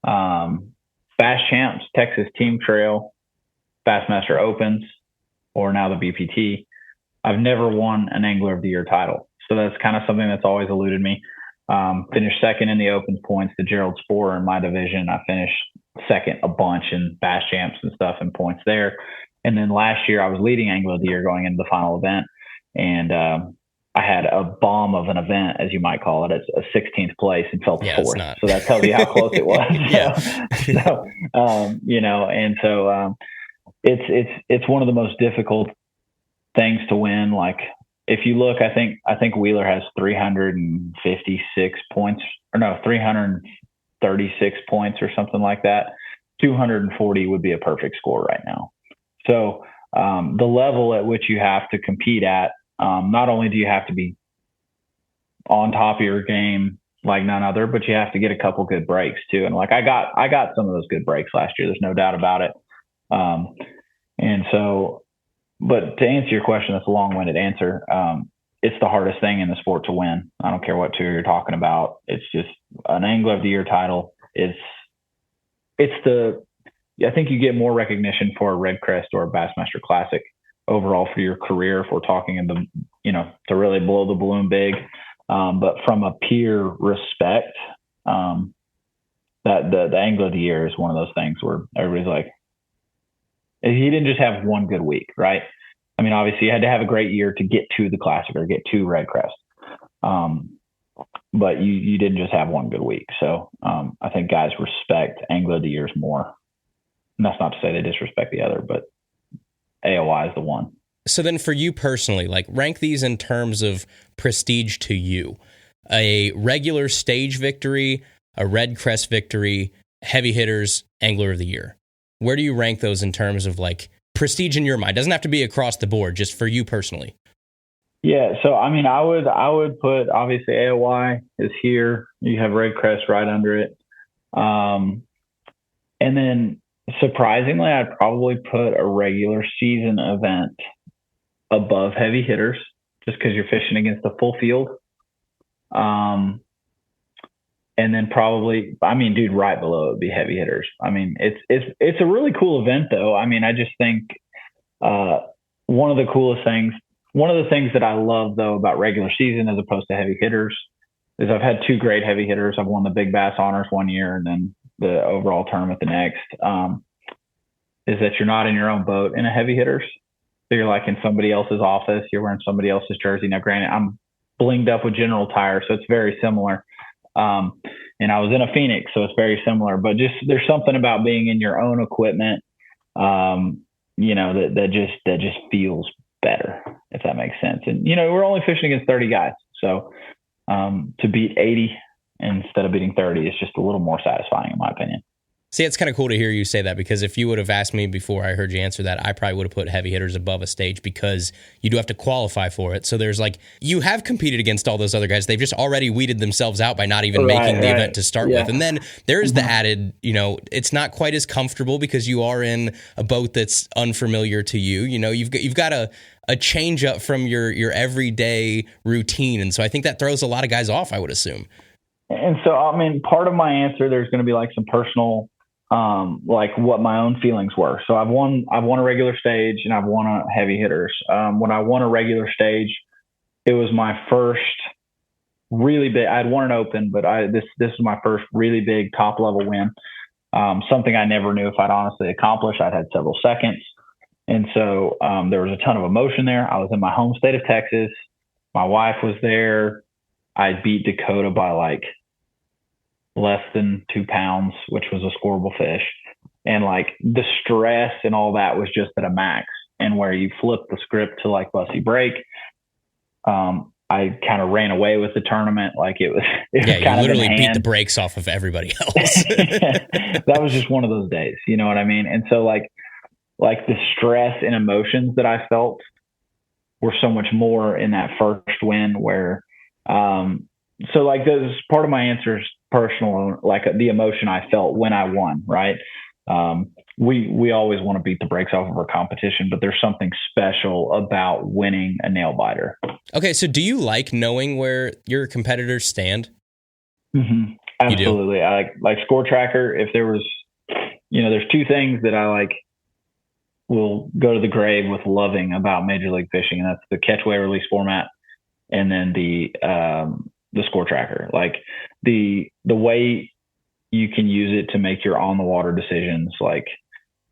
Bass Champs, Texas Team Trail, Bassmaster Opens, or now the BPT. I've never won an Angler of the Year title. So that's kind of something that's always eluded me. Finished second in the Opens points, the Gerald Spore in my division. I finished second a bunch in Bass Champs and stuff and points there. And then last year I was leading Angler of the Year going into the final event. And I had a bomb of an event, as you might call it. It's a 16th place and fell to fourth. So that tells you how close it was. It's one of the most difficult things to win. Like if you look, I think Wheeler has 356 points, or no, 336 points or something like that. 240 would be a perfect score right now. So the level at which you have to compete at, not only do you have to be on top of your game like none other, but you have to get a couple good breaks too. And like I got some of those good breaks last year. There's no doubt about it. But to answer your question, that's a long-winded answer. It's the hardest thing in the sport to win. I don't care what tour you're talking about. It's just an Angler of the Year title. I think you get more recognition for a Red Crest or a Bassmaster Classic overall for your career if we're talking to really blow the balloon big. But from a peer respect, that the Angler of the Year is one of those things where everybody's like, he didn't just have one good week, right? I mean, obviously you had to have a great year to get to the Classic or get to Red Crest. But you didn't just have one good week. So I think guys respect Angler of the Years more. And that's not to say they disrespect the other, but AOI is the one. So then for you personally, like rank these in terms of prestige to you. A regular stage victory, a Red Crest victory, heavy hitters, Angler of the Year. Where do you rank those in terms of like prestige in your mind? Doesn't have to be across the board, just for you personally. Yeah. So, I mean, I would put, obviously AOI is here. You have Red Crest right under it. And then surprisingly, I'd probably put a regular season event above heavy hitters just because you're fishing against the full field. And then probably, I mean, dude, right below it would be heavy hitters. I mean, it's a really cool event though. I mean, I just think, one of the things that I love though about regular season as opposed to heavy hitters is I've had two great heavy hitters. I've won the Big Bass Honors one year and then the overall tournament the next. Is that you're not in your own boat in a heavy hitters. So you're like in somebody else's office. You're wearing somebody else's jersey. Now, granted, I'm blinged up with General Tire, so it's very similar. And I was in a Phoenix, so it's very similar. But just there's something about being in your own equipment, that just feels better, if that makes sense. And we're only fishing against 30 guys, so to beat 80 instead of beating 30 is just a little more satisfying, in my opinion. See, it's kind of cool to hear you say that, because if you would have asked me before I heard you answer that, I probably would have put heavy hitters above a stage, because you do have to qualify for it. So there's you have competed against all those other guys. They've just already weeded themselves out by not even making the event to start with. And then there's the added, it's not quite as comfortable because you are in a boat that's unfamiliar to you. You've got a change up from your everyday routine. And so I think that throws a lot of guys off, I would assume. And so, part of my answer, there's going to be some personal, what my own feelings were. So I've won a regular stage and I've won a heavy hitters. When I won a regular stage, it was my first really big, I'd won an open, but this is my first really big top level win. Something I never knew if I'd honestly accomplish. I'd had several seconds. And so, there was a ton of emotion there. I was in my home state of Texas. My wife was there. I beat Dakota by less than 2 pounds, which was a scoreable fish. And the stress and all that was just at a max. And where you flip the script to Bussy break, I kind of ran away with the tournament. It was you literally beat the brakes off of everybody else. That was just one of those days. You know what I mean? And so the stress and emotions that I felt were so much more in that first win where, this part of my answer is personal, the emotion I felt when I won, right? We always want to beat the brakes off of our competition, but there's something special about winning a nail biter. Okay, so do you like knowing where your competitors stand? Mm-hmm. Absolutely. I like Score Tracker. If there was, there's two things that I will go to the grave with loving about Major League Fishing, and that's the catch, weigh, release format, and then the Score Tracker. The way you can use it to make your on the water decisions.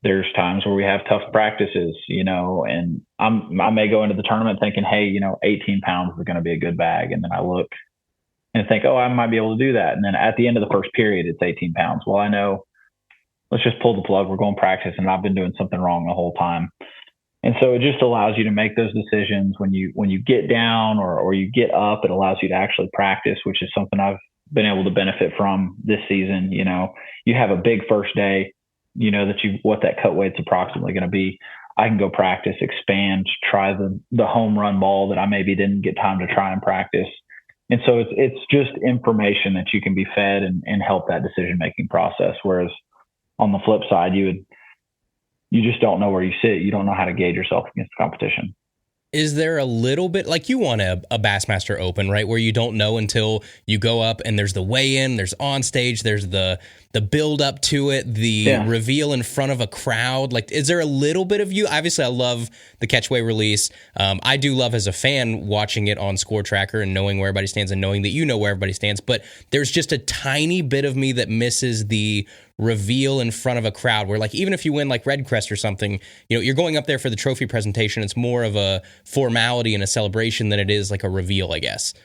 There's times where we have tough practices, and I may go into the tournament thinking, hey, 18 pounds is going to be a good bag. And then I look and think, oh, I might be able to do that. And then at the end of the first period, it's 18 pounds. Well, I know, let's just pull the plug. We're going practice, and I've been doing something wrong the whole time. And so it just allows you to make those decisions when you get down or you get up. It allows you to actually practice, which is something I've been able to benefit from this season. You have a big first day, what that cut weight's approximately going to be. I can go practice, expand, try the home run ball that I maybe didn't get time to try and practice. And so it's just information that you can be fed and help that decision-making process. Whereas on the flip side, you just don't know where you sit. You don't know how to gauge yourself against the competition. Is there a little bit, you won a Bassmaster Open, right, where you don't know until you go up and there's the weigh-in, there's on stage, there's the build up to it, the reveal in front of a crowd. Is there a little bit of you? Obviously, I love the catch, weigh, release. I do love as a fan watching it on Score Tracker and knowing where everybody stands and knowing that where everybody stands. But there's just a tiny bit of me that misses the reveal in front of a crowd where even if you win Red Crest or something, you're going up there for the trophy presentation. It's more of a formality and a celebration than it is a reveal, I guess.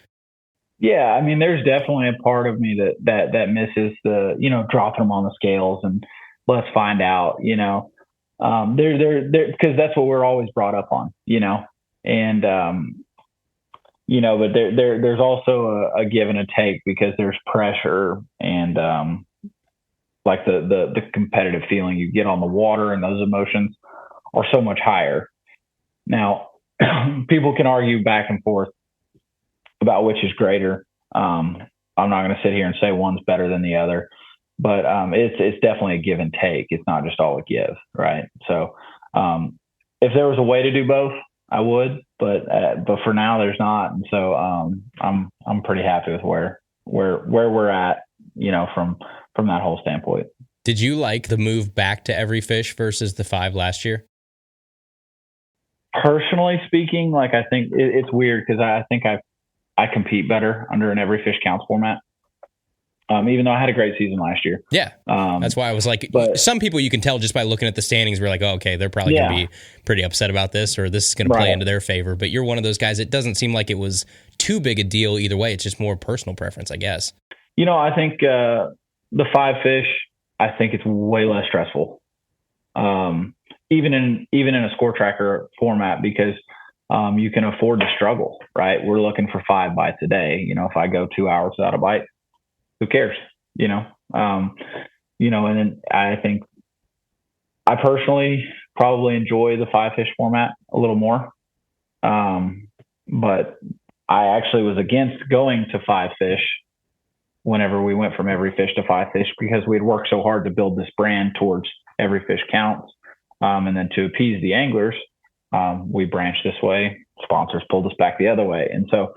Yeah. There's definitely a part of me that misses the, dropping them on the scales and let's find out, because that's what we're always brought up on, and, but there's also a give and a take because there's pressure and, the competitive feeling you get on the water, and those emotions are so much higher. Now, people can argue back and forth about which is greater. I'm not going to sit here and say one's better than the other, but it's definitely a give and take. It's not just all a give, right? So if there was a way to do both, I would, but for now there's not, and so I'm pretty happy with where we're at, from that whole standpoint. Did you like the move back to every fish versus the 5 last year? Personally speaking, I think it's weird because I think I I compete better under an every fish counts format. Even though I had a great season last year. Yeah. That's why I was like, some people you can tell just by looking at the standings, we're like, oh, okay, they're probably going to be pretty upset about this, or this is going to play into their favor. But you're one of those guys. It doesn't seem like it was too big a deal either way. It's just more personal preference, I guess. I think the 5 fish, I think it's way less stressful. Even in a score tracker format, because you can afford to struggle, right? We're looking for 5 bites a day. If I go 2 hours without a bite, who cares? And then I think I personally probably enjoy the 5 fish format a little more. But I actually was against going to 5 fish whenever we went from every fish to 5 fish, because we had worked so hard to build this brand towards every fish counts. And then to appease the anglers, we branched this way. Sponsors pulled us back the other way. And so,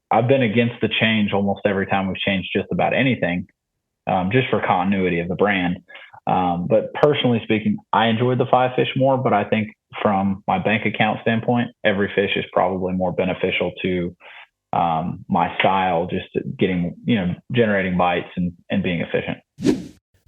I've been against the change almost every time we've changed just about anything, just for continuity of the brand. But personally speaking, I enjoyed the 5 fish more, but I think from my bank account standpoint, every fish is probably more beneficial to my style, just getting, generating bites and being efficient.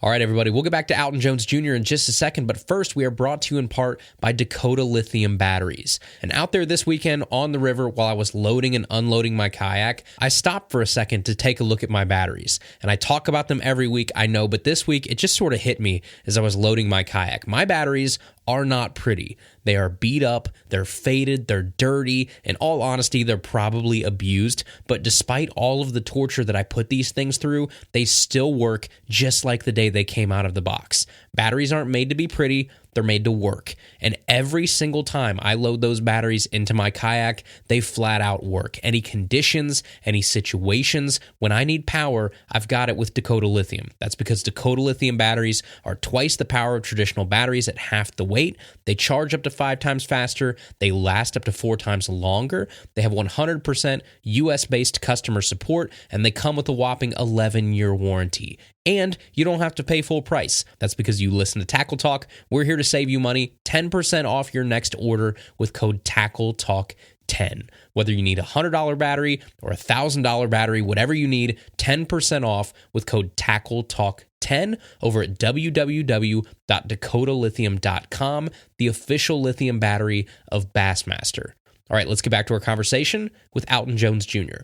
All right, everybody, we'll get back to Alton Jones Jr. in just a second, but first we are brought to you in part by Dakota Lithium batteries. And out there this weekend on the river, while I was loading and unloading my kayak, I stopped for a second to take a look at my batteries. And I talk about them every week, I know, but this week it just sort of hit me as I was loading my kayak. My batteries are not pretty. They are beat up, they're faded, they're dirty. In all honesty, they're probably abused. But despite all of the torture that I put these things through, they still work just like the day they came out of the box. Batteries aren't made to be pretty. They're made to work. And every single time I load those batteries into my kayak, they flat out work. Any conditions, any situations, when I need power, I've got it with Dakota Lithium. That's because Dakota Lithium batteries are twice the power of traditional batteries at half the weight. They charge up to 5 times faster. They last up to 4 times longer. They have 100% US-based customer support, and they come with a whopping 11-year warranty. And you don't have to pay full price. That's because you listen to Tackle Talk. We're here to save you money, 10% off your next order with code TACKLETALK10. Whether you need a $100 battery or a $1,000 battery, whatever you need, 10% off with code TACKLETALK10 over at www.dakotalithium.com, the official lithium battery of Bassmaster. All right, let's get back to our conversation with Alton Jones Jr.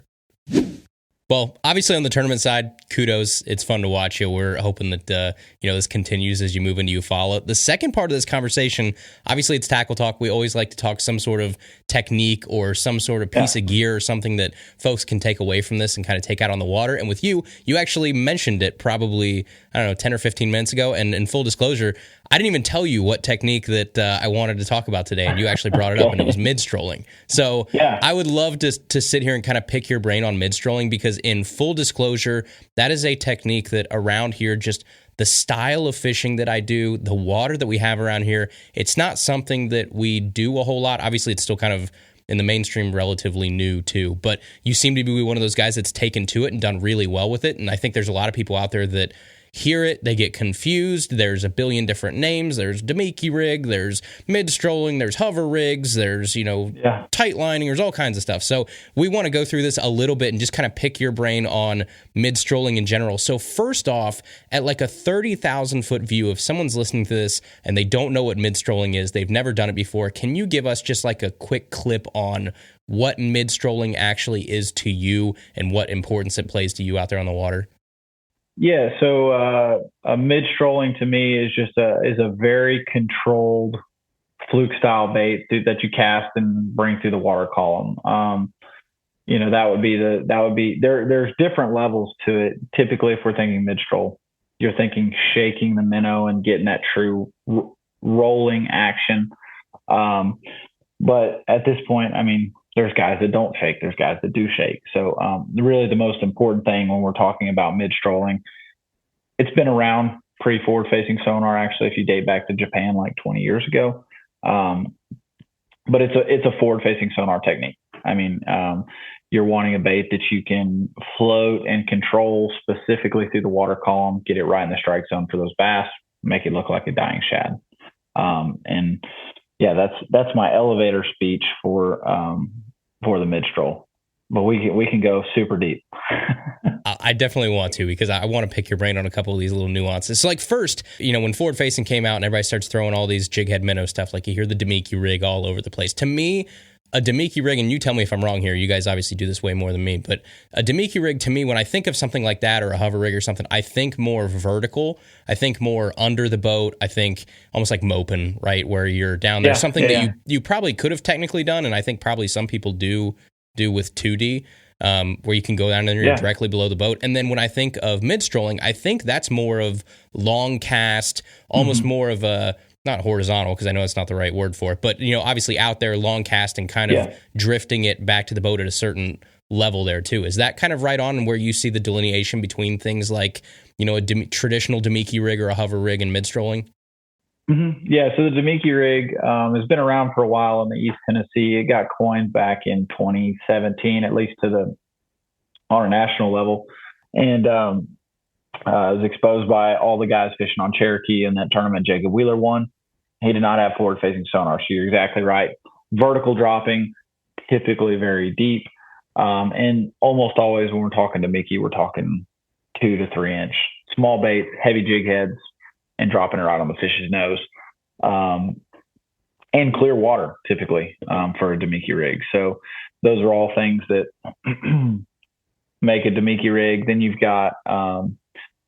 Well, obviously on the tournament side, kudos. It's fun to watch you. We're hoping that this continues as you move into Eufaula. The second part of this conversation, obviously it's Tackle Talk. We always like to talk some sort of technique or some sort of piece of gear or something that folks can take away from this and kind of take out on the water. And with you actually mentioned it probably, 10 or 15 minutes ago. And in full disclosure, I didn't even tell you what technique that I wanted to talk about today, and you actually brought it up, and it was mid-strolling. So I would love to sit here and kind of pick your brain on mid-strolling, because in full disclosure, that is a technique that around here, just the style of fishing that I do, the water that we have around here, it's not something that we do a whole lot. Obviously, it's still kind of in the mainstream relatively new too, but you seem to be one of those guys that's taken to it and done really well with it. And I think there's a lot of people out there that hear it, they get confused. There's a billion different names. There's Demiki rig, there's mid-strolling, there's hover rigs, there's, tight lining, there's all kinds of stuff. So we want to go through this a little bit and just kind of pick your brain on mid-strolling in general. So first off, at like a 30,000 foot view, if someone's listening to this and they don't know what mid-strolling is, they've never done it before, can you give us just like a quick clip on what mid-strolling actually is to you and what importance it plays to you out there on the water? Yeah, so mid-strolling to me is just a very controlled fluke style bait that you cast and bring through the water column. There's different levels to it. Typically, if we're thinking mid-stroll, you're thinking shaking the minnow and getting that true rolling action. But at this point, there's guys that don't shake. There's guys that do shake. So really the most important thing when we're talking about mid-strolling, it's been around pre-forward-facing sonar, actually, if you date back to Japan like 20 years ago. But it's a forward-facing sonar technique. You're wanting a bait that you can float and control specifically through the water column, get it right in the strike zone for those bass, make it look like a dying shad. That's my elevator speech for the mid-stroll. we can go super deep. I definitely want to, because I want to pick your brain on a couple of these little nuances. So, like, first, when forward facing came out and everybody starts throwing all these jig head minnow stuff, like you hear the Demiki rig all over the place. To me, a Demiki rig, and you tell me if I'm wrong here, you guys obviously do this way more than me, but a Demiki rig, to me, when I think of something like that, or a hover rig or something, I think more vertical. I think more under the boat. I think almost like moping, right, where you're down there. Something that you probably could have technically done, and I think probably some people do with 2D. Where you can go down and you're directly below the boat. And then when I think of mid-strolling, I think that's more of long cast, almost more of a, not horizontal, because I know that's not the right word for it, but, obviously out there, long cast and kind of drifting it back to the boat at a certain level there too. Is that kind of right on where you see the delineation between things like, a traditional Demiki rig or a hover rig and mid-strolling? Mm-hmm. Yeah, so the Demiki rig has been around for a while in the East Tennessee. It got coined back in 2017, at least on a national level, and was exposed by all the guys fishing on Cherokee in that tournament. Jacob Wheeler won. He did not have forward-facing sonar, so you're exactly right. Vertical dropping, typically very deep, and almost always when we're talking Demiki, we're talking 2 to 3 inch small baits, heavy jig heads, and dropping it right on the fish's nose, and clear water typically for a Demiki rig. So those are all things that make a Demiki rig. Then you've got,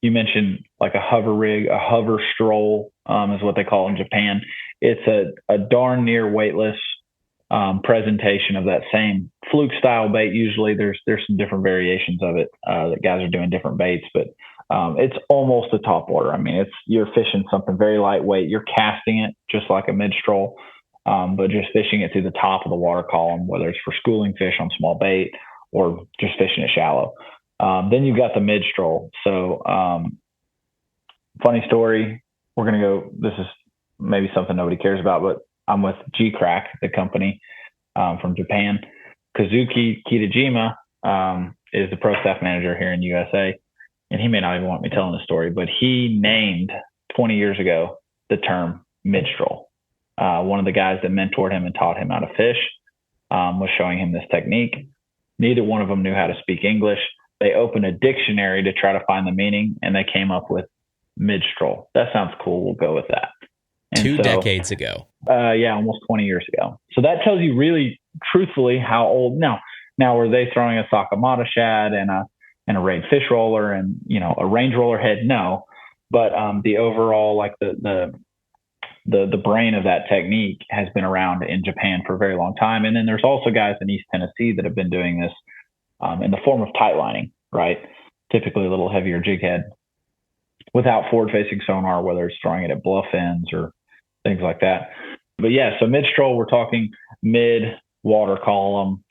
you mentioned like a hover rig, a hover stroll is what they call in Japan. It's a darn near weightless presentation of that same fluke style bait. Usually there's some different variations of it that guys are doing different baits, but it's almost a top water. I mean, you're fishing something very lightweight. You're casting it just like a mid-stroll, but just fishing it through the top of the water column, whether it's for schooling fish on small bait or just fishing it shallow. Then you've got the mid-stroll. So funny story, we're going to go, this is maybe something nobody cares about, but I'm with Geecrack, the company from Japan. Kazuki Kitajima is the pro staff manager here in USA. And he may not even want me telling the story, but he named 20 years ago the term mid-stroll. One of the guys that mentored him and taught him how to fish was showing him this technique. Neither one of them knew how to speak English. They opened a dictionary to try to find the meaning, and they came up with mid-stroll. That sounds cool. We'll go with that. And 2 decades ago. Yeah, almost 20 years ago. So that tells you really truthfully how old. Now were they throwing a Sakamata shad and a rayed fish roller and, a range roller head? No, but the overall, like the brain of that technique has been around in Japan for a very long time. And then there's also guys in East Tennessee that have been doing this in the form of tight lining, right? Typically a little heavier jig head without forward facing sonar, whether it's throwing it at bluff ends or things like that. But yeah, so mid-stroll, we're talking mid water column,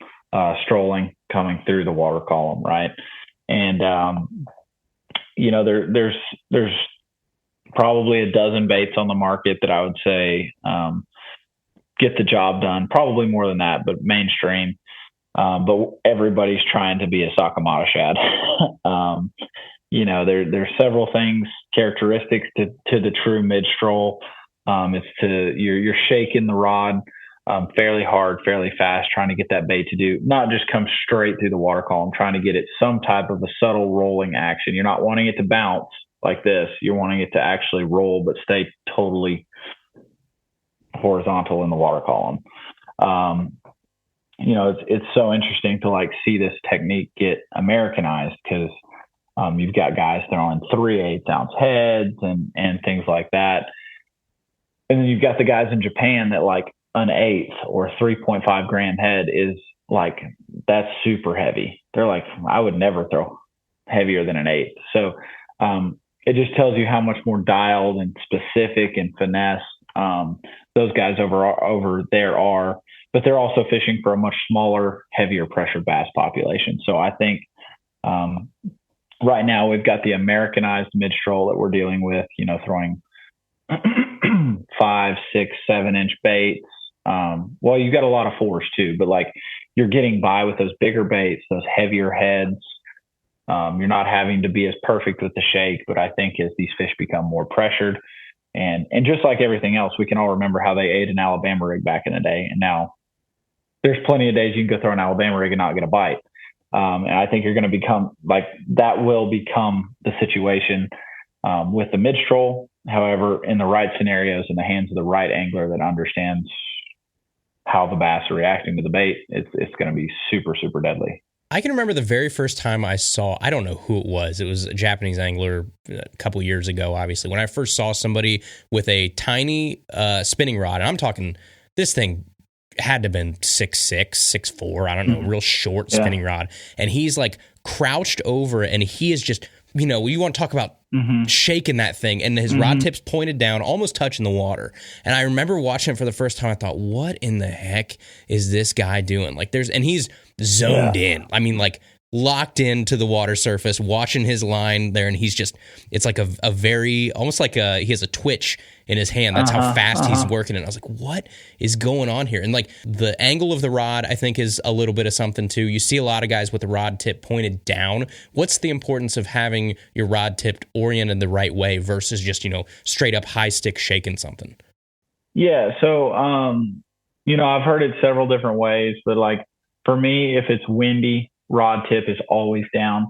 strolling coming through the water column, right? And, there's probably a dozen baits on the market that I would say get the job done. Probably more than that, but mainstream. But everybody's trying to be a Sakamata shad. There's several things, characteristics to the true mid-stroll. You're shaking the rod fairly hard, fairly fast, trying to get that bait to do not just come straight through the water column, trying to get it some type of a subtle rolling action. You're not wanting it to bounce like this. You're wanting it to actually roll, but stay totally horizontal in the water column. It's so interesting to see this technique get Americanized because you've got guys throwing 3/8 ounce heads and things like that. And then you've got the guys in Japan that an 1/8 or 3.5 gram head is that's super heavy. They're I would never throw heavier than an 1/8. So it just tells you how much more dialed and specific and finesse those guys over there are, but they're also fishing for a much smaller, heavier pressure bass population. So I think right now we've got the Americanized mid-stroll that we're dealing with, throwing 5, 6, 7 inch baits. Well, you've got a lot of 4s too, but you're getting by with those bigger baits, those heavier heads. You're not having to be as perfect with the shake, but I think as these fish become more pressured and just like everything else, we can all remember how they ate an Alabama rig back in the day. And now there's plenty of days you can go throw an Alabama rig and not get a bite. And I think you're going to become like that will become the situation with the mid-stroll. However, in the right scenarios, in the hands of the right angler that understands how the bass are reacting to the bait, it's going to be super, super deadly. I can remember the very first time I saw, I don't know who it was a Japanese angler a couple years ago, obviously, when I first saw somebody with a tiny spinning rod, and I'm talking, this thing had to have been 6'6", 6'4", I don't know, real short spinning rod, and he's like crouched over, and he is just, you want to talk about shaking that thing, and his rod tips pointed down, almost touching the water. And I remember watching it for the first time. I thought, what in the heck is this guy doing? Like, and he's zoned in. I mean, like locked into the water surface, watching his line there, and he's just, it's like a very, almost like he has a twitch in his hand. That's how fast he's working it. And I was like, what is going on here? And like the angle of the rod, I think, is a little bit of something too. You see a lot of guys with the rod tip pointed down. What's the importance of having your rod tipped oriented the right way versus just, straight up high stick shaking something? Yeah. So, I've heard it several different ways, but like for me, if it's windy, rod tip is always down.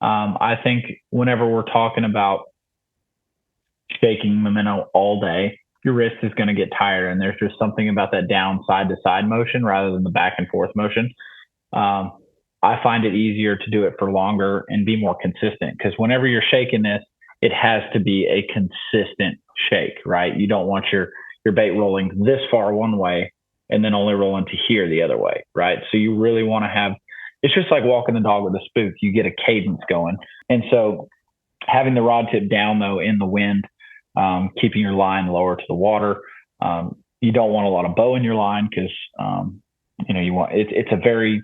I think whenever we're talking about shaking the minnow all day, your wrist is going to get tired, and there's just something about that down side to side motion rather than the back and forth motion. I find it easier to do it for longer and be more consistent, because whenever you're shaking this, it has to be a consistent shake, right? You don't want your bait rolling this far one way and then only rolling to here the other way, right? So you really want to have, it's just like walking the dog with a spook. You get a cadence going. And so having the rod tip down, though, in the wind, keeping your line lower to the water. You don't want a lot of bow in your line because, you want, it's a very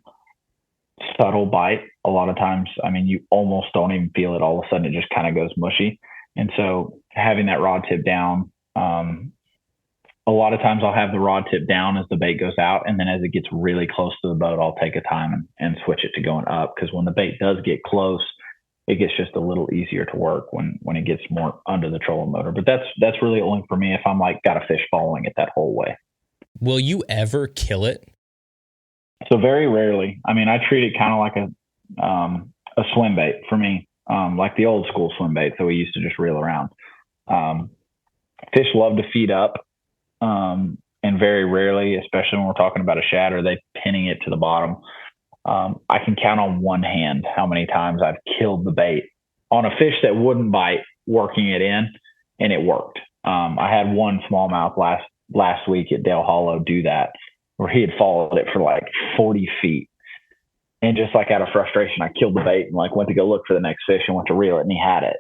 subtle bite a lot of times. I mean, you almost don't even feel it. All of a sudden, it just kind of goes mushy. And so having that rod tip down, a lot of times I'll have the rod tip down as the bait goes out. And then as it gets really close to the boat, I'll take a time and switch it to going up. Because when the bait does get close, it gets just a little easier to work when it gets more under the trolling motor. But that's really only for me if I'm like got a fish following it that whole way. Will you ever kill it? So very rarely. I mean, I treat it kind of like a swim bait for me, like the old school swim bait that we used to just reel around. Fish love to feed up. And very rarely, especially when we're talking about a shad, are they pinning it to the bottom. I can count on one hand how many times I've killed the bait on a fish that wouldn't bite, working it in, and it worked. I had one smallmouth last week at Dale Hollow do that, where he had followed it for like 40 feet. And just like out of frustration, I killed the bait and like went to go look for the next fish and went to reel it, and he had it.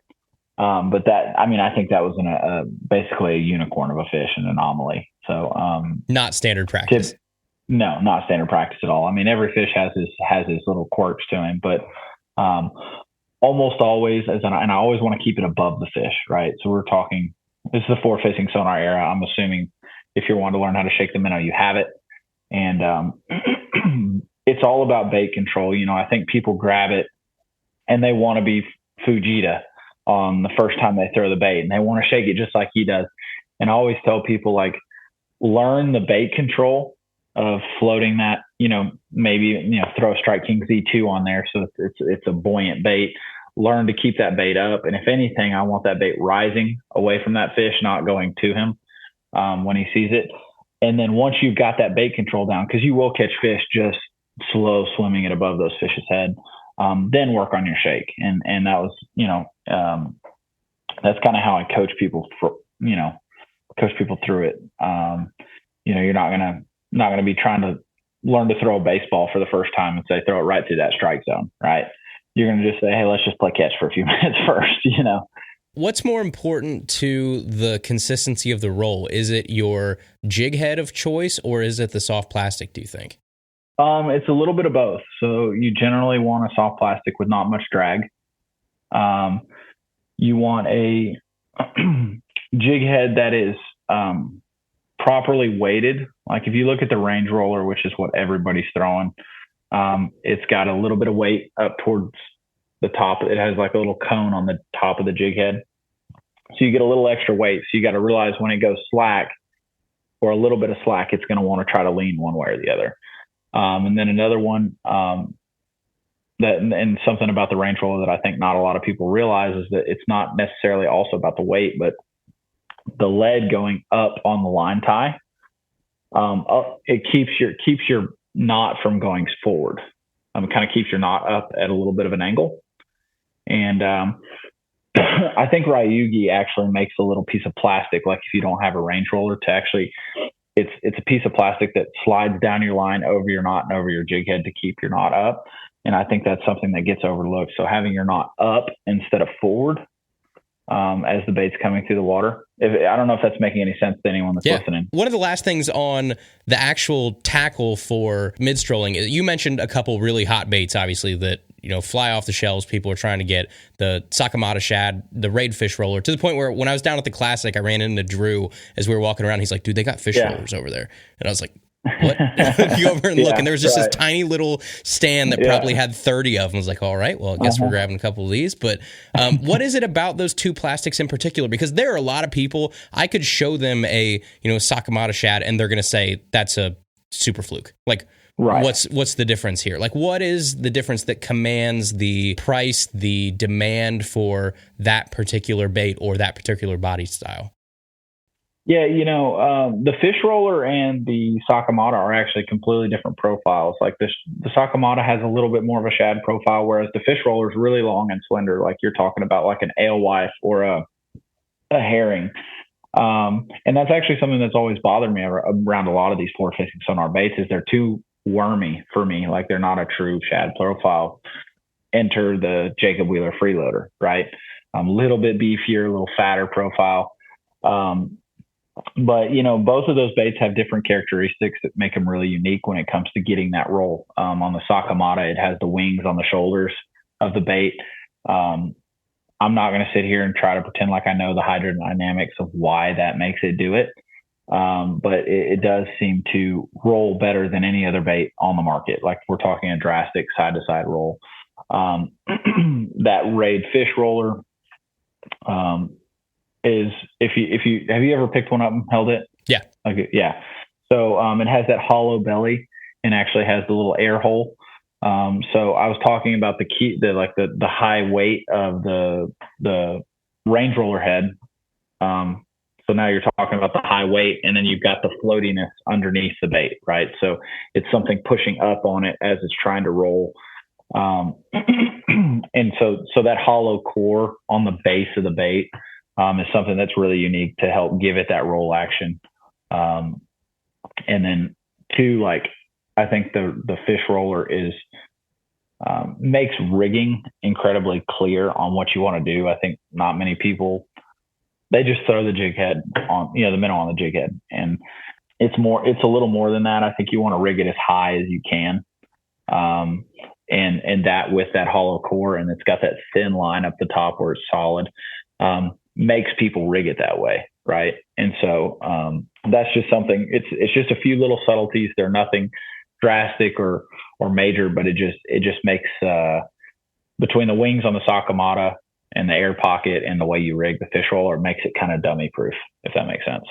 But I think that was basically a unicorn of a fish, an anomaly. So, not standard practice. No, not standard practice at all. I mean, every fish has his little quirks to him, but, almost always, and I always want to keep it above the fish, right? So we're talking, this is the forward facing sonar era. I'm assuming if you're wanting to learn how to shake the minnow, you have it. And, it's all about bait control. I think people grab it and they want to be Fujita on the first time they throw the bait, and they want to shake it just like he does. And I always tell people, like, learn the bait control of floating that, maybe, throw a Strike King Z2 on there. So it's a buoyant bait. Learn to keep that bait up. And if anything, I want that bait rising away from that fish, not going to him when he sees it. And then once you've got that bait control down, because you will catch fish just slow swimming it above those fish's head, then work on your shake. And that was, that's kind of how I coach people through it. You're not going to be trying to learn to throw a baseball for the first time and say, throw it right through that strike zone. Right. You're going to just say, hey, let's just play catch for a few minutes first, What's more important to the consistency of the roll? Is it your jig head of choice, or is it the soft plastic, do you think? It's a little bit of both. So you generally want a soft plastic with not much drag. You want a jig head that is properly weighted. Like if you look at the range roller, which is what everybody's throwing, it's got a little bit of weight up towards the top. It has like a little cone on the top of the jig head. So you get a little extra weight. So you got to realize when it goes slack or a little bit of slack, it's going to want to try to lean one way or the other. And then another one, and something about the range roller that I think not a lot of people realize is that it's not necessarily also about the weight, but the lead going up on the line tie. It keeps your knot from going forward. It kind of keeps your knot up at a little bit of an angle. And I think Ryugi actually makes a little piece of plastic, like if you don't have a range roller, to actually, it's a piece of plastic that slides down your line over your knot and over your jig head to keep your knot up. And I think that's something that gets overlooked. So having your knot up instead of forward as the bait's coming through the water. I don't know if that's making any sense to anyone that's listening. One of the last things on the actual tackle for mid-strolling, you mentioned a couple really hot baits, obviously, that fly off the shelves. People are trying to get the Sakamata shad, the raid fish roller, to the point where when I was down at the Classic, I ran into Drew as we were walking around. He's like, dude, they got fish rollers over there. And I was like, what? You go over and look, and there was just this tiny little stand that probably had 30 of them. I was like, all right, well, I guess we're grabbing a couple of these. But what is it about those two plastics in particular? Because there are a lot of people, I could show them a Sakamata shad, and they're going to say that's a super fluke. Like, what's the difference here? Like, what is the difference that commands the price, the demand for that particular bait or that particular body style? Yeah, the fish roller and the Sakamata are actually completely different profiles. Like the Sakamata has a little bit more of a shad profile, whereas the fish roller is really long and slender. Like you're talking about like an alewife or a herring. And that's actually something that's always bothered me around a lot of these sport fishing sonar baits is they're too wormy for me. Like they're not a true shad profile. Enter the Jacob Wheeler freeloader, right? A little bit beefier, a little fatter profile. But, both of those baits have different characteristics that make them really unique when it comes to getting that roll. On the Sakamata, it has the wings on the shoulders of the bait. I'm not going to sit here and try to pretend like I know the hydrodynamics of why that makes it do it. But it does seem to roll better than any other bait on the market. Like we're talking a drastic side-to-side roll. That Raid fish roller, is have you ever picked one up and held it? Yeah. Okay. Yeah. So, it has that hollow belly and actually has the little air hole. So I was talking about the high weight of the range roller head. So now you're talking about the high weight, and then you've got the floatiness underneath the bait, right? So it's something pushing up on it as it's trying to roll. And so that hollow core on the base of the bait, is something that's really unique to help give it that roll action. And then two, I think the fish roller makes rigging incredibly clear on what you want to do. I think not many people, they just throw the jig head on, the minnow on the jig head. And it's a little more than that. I think you want to rig it as high as you can. And that with that hollow core, and it's got that thin line up the top where it's solid, makes people rig it that way. Right. And so, that's just something, it's just a few little subtleties. They're nothing drastic or major, but it just makes, between the wings on the Sakamata and the air pocket and the way you rig the fish roller, makes it kind of dummy proof, if that makes sense.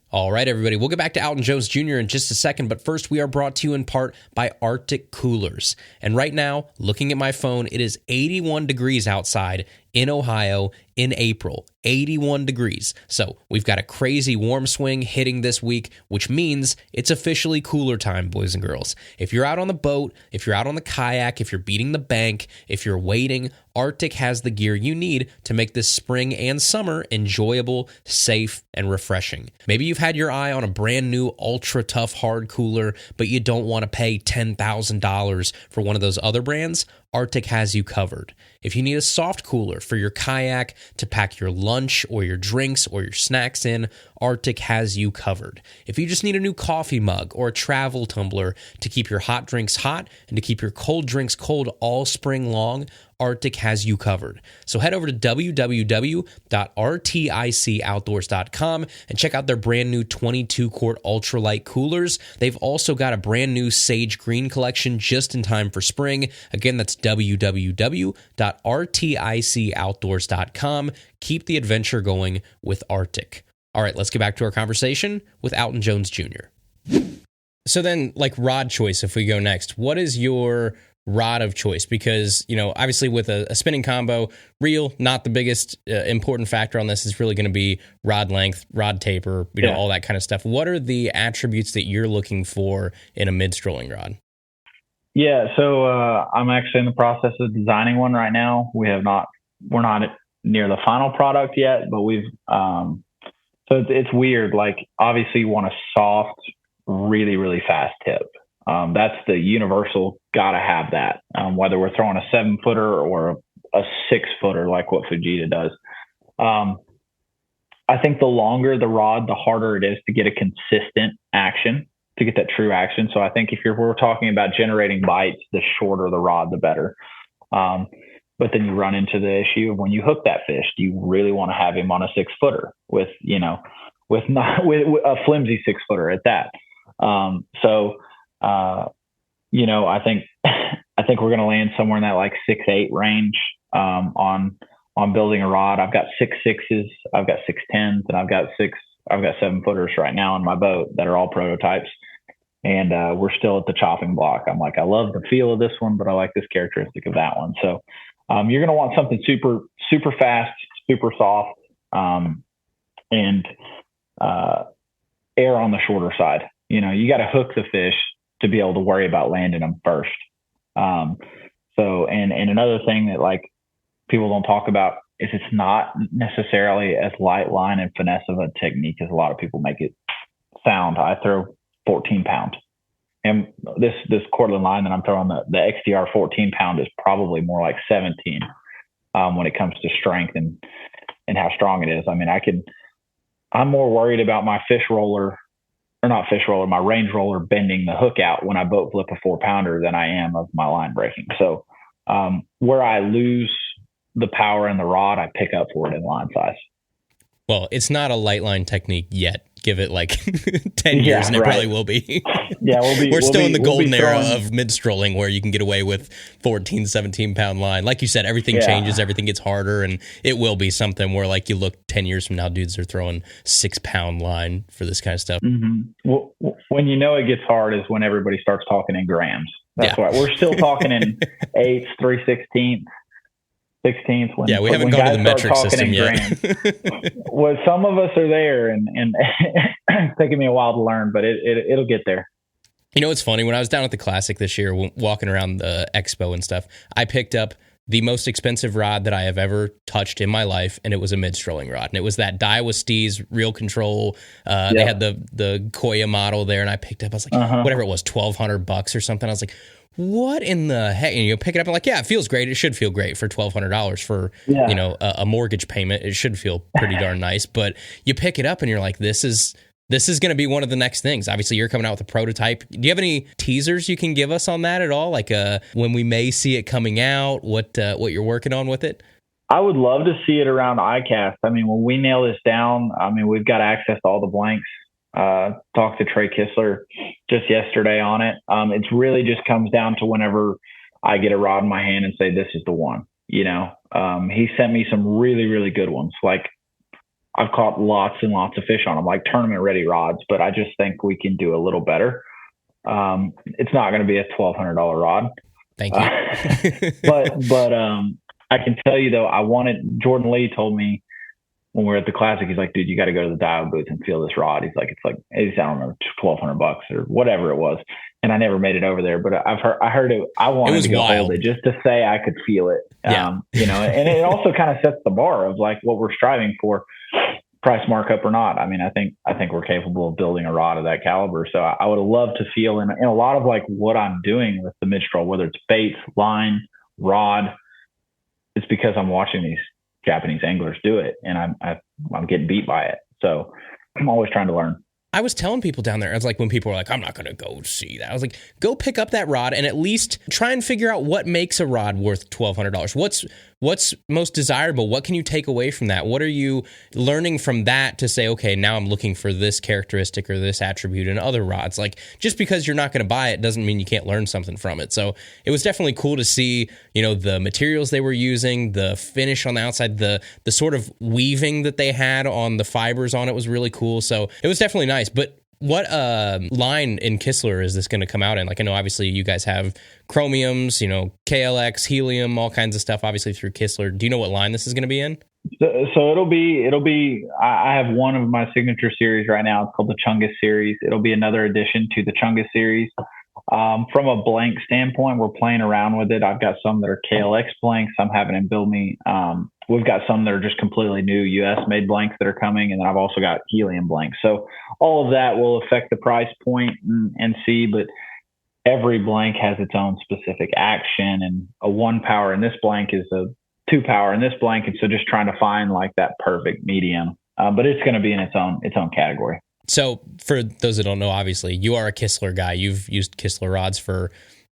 All right, everybody. We'll get back to Alton Jones Jr. in just a second, but first we are brought to you in part by RTIC Coolers. And right now, looking at my phone, it is 81 degrees outside in Ohio in April. 81 degrees. So we've got a crazy warm swing hitting this week, which means it's officially cooler time, boys and girls. If you're out on the boat, if you're out on the kayak, if you're beating the bank, if you're wading, RTIC has the gear you need to make this spring and summer enjoyable, safe, and refreshing. Maybe you've had your eye on a brand new ultra tough hard cooler, but you don't want to pay $10,000 for one of those other brands. RTIC has you covered. If you need a soft cooler for your kayak to pack your lunch or your drinks or your snacks in, RTIC has you covered. If you just need a new coffee mug or a travel tumbler to keep your hot drinks hot and to keep your cold drinks cold all spring long, RTIC has you covered. So head over to www.rticoutdoors.com and check out their brand new 22-quart ultralight coolers. They've also got a brand new sage green collection just in time for spring. Again, that's www.rticoutdoors.com. Keep the adventure going with RTIC. All right, let's get back to our conversation with Alton Jones Jr. So then, rod choice, if we go next, what is your rod of choice? Because, obviously with a spinning combo, reel, not the biggest important factor on this. Is really going to be rod length, rod taper, all that kind of stuff. What are the attributes that you're looking for in a mid-strolling rod? Yeah, so I'm actually in the process of designing one right now. We're not near the final product yet, but we've so it's weird. Like, obviously you want a soft, really, really fast tip. That's the universal, gotta have that. Whether we're throwing a 7-footer or a 6-footer, like what Fujita does. I think the longer the rod, the harder it is to get a consistent action, to get that true action. So I think if we're talking about generating bites, the shorter the rod, the better. But then you run into the issue of when you hook that fish, do you really want to have him on a 6-footer with a flimsy 6-footer at that? I think we're going to land somewhere in that like 6-8 range on building a rod. I've got 6.6s, I've got 6.10s, and I've got 7-footers right now on my boat that are all prototypes. And we're still at the chopping block. I'm like, I love the feel of this one, but I like this characteristic of that one. So you're going to want something super, super fast, super soft, and err on the shorter side. You got to hook the fish to be able to worry about landing them first. And another thing that like people don't talk about is it's not necessarily as light line and finesse of a technique as a lot of people make it sound. I throw 14 pound, and this cordless line that I'm throwing, the XDR 14 pound, is probably more like 17 when it comes to strength and how strong it is. I mean, I'm more worried about my my range roller bending the hook out when I boat flip a 4-pounder than I am of my line breaking. So where I lose the power in the rod, I pick up for it in line size. Well, it's not a light line technique yet. Give it like 10 years and it probably will be. Yeah, we're still in the golden era of mid-strolling where you can get away with 14, 17-pound line. Like you said, everything changes, everything gets harder, and it will be something where like you look 10 years from now, dudes are throwing 6-pound line for this kind of stuff. Mm-hmm. Well, when it gets hard is when everybody starts talking in grams. That's why we're still talking in 8ths, 3/16ths. 16th. We haven't gone to the metric system yet. Well, some of us are there, and it's taking me a while to learn, but it'll get there. It's funny. When I was down at the Classic this year, walking around the expo and stuff, I picked up the most expensive rod that I have ever touched in my life, and it was a mid-strolling rod. And it was that Daiwa Steez Real Control. They had the Koya model there, and I picked up, I was like, whatever it was, $1,200 or something. I was like, what in the heck? And you pick it up and like, it feels great. It should feel great for $1,200 for, a mortgage payment. It should feel pretty darn nice. But you pick it up and you're like, this is going to be one of the next things. Obviously, you're coming out with a prototype. Do you have any teasers you can give us on that at all? Like when we may see it coming out, what you're working on with it? I would love to see it around ICAST. I mean, when we nail this down, we've got access to all the blanks. Talked to Trey Kistler just yesterday on it. It's really just comes down to whenever I get a rod in my hand and say, this is the one, he sent me some really, really good ones. Like, I've caught lots and lots of fish on them, like tournament ready rods, but I just think we can do a little better. It's not going to be a $1,200 rod. Thank you. But I can tell you though, Jordan Lee told me, when we were at the Classic, he's like, dude, you got to go to the Daiwa booth and feel this rod. He's like, I don't know, $1,200 or whatever it was. And I never made it over there, but I heard it. I wanted to go hold it just to say I could feel it. And it also kind of sets the bar of like what we're striving for, price markup or not. I mean, I think we're capable of building a rod of that caliber. So I would love to feel in a lot of like what I'm doing with the mid-stroll, whether it's bait, line, rod, it's because I'm watching these Japanese anglers do it, and I'm getting beat by it. So I'm always trying to learn. I was telling people down there, I was like, when people were like, I'm not going to go see that, I was like, go pick up that rod and at least try and figure out what makes a rod worth $1,200. What's most desirable? What can you take away from that? What are you learning from that to say, okay, now I'm looking for this characteristic or this attribute in other rods? Like, just because you're not going to buy it doesn't mean you can't learn something from it. So it was definitely cool to see, the materials they were using, the finish on the outside, the sort of weaving that they had on the fibers on it was really cool. So it was definitely nice. But What line in Kistler is this going to come out in? Like, I know obviously you guys have chromiums, KLX, helium, all kinds of stuff, obviously through Kistler. Do you know what line this is going to be in? So it'll be, I have one of my signature series right now. It's called the Chungus series. It'll be another addition to the Chungus series. From a blank standpoint, we're playing around with it. I've got some that are KLX blanks. I'm having him build me. We've got some that are just completely new US made blanks that are coming. And then I've also got helium blanks. So all of that will affect the price point and see, but every blank has its own specific action, and a 1 power in this blank is a 2 power in this blank. And so just trying to find like that perfect medium. But it's going to be in its own category. So for those that don't know, obviously you are a Kistler guy. You've used Kistler rods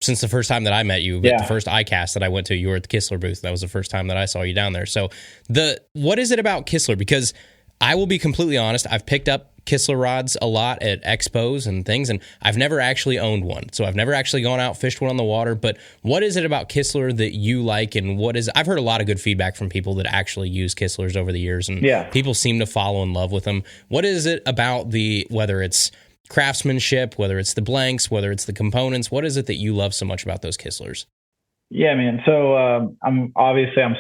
since the first time that I met you. But the first ICAST that I went to, you were at the Kistler booth. That was the first time that I saw you down there. So what is it about Kistler? Because I will be completely honest, I've picked up Kistler rods a lot at expos and things, and I've never actually owned one. So I've never actually gone out, fished one on the water. But what is it about Kistler that you like, and I've heard a lot of good feedback from people that actually use Kistlers over the years, and people seem to fall in love with them. What is it about whether it's craftsmanship, whether it's the blanks, whether it's the components, what is it that you love so much about those Kistlers? Yeah, man. So I'm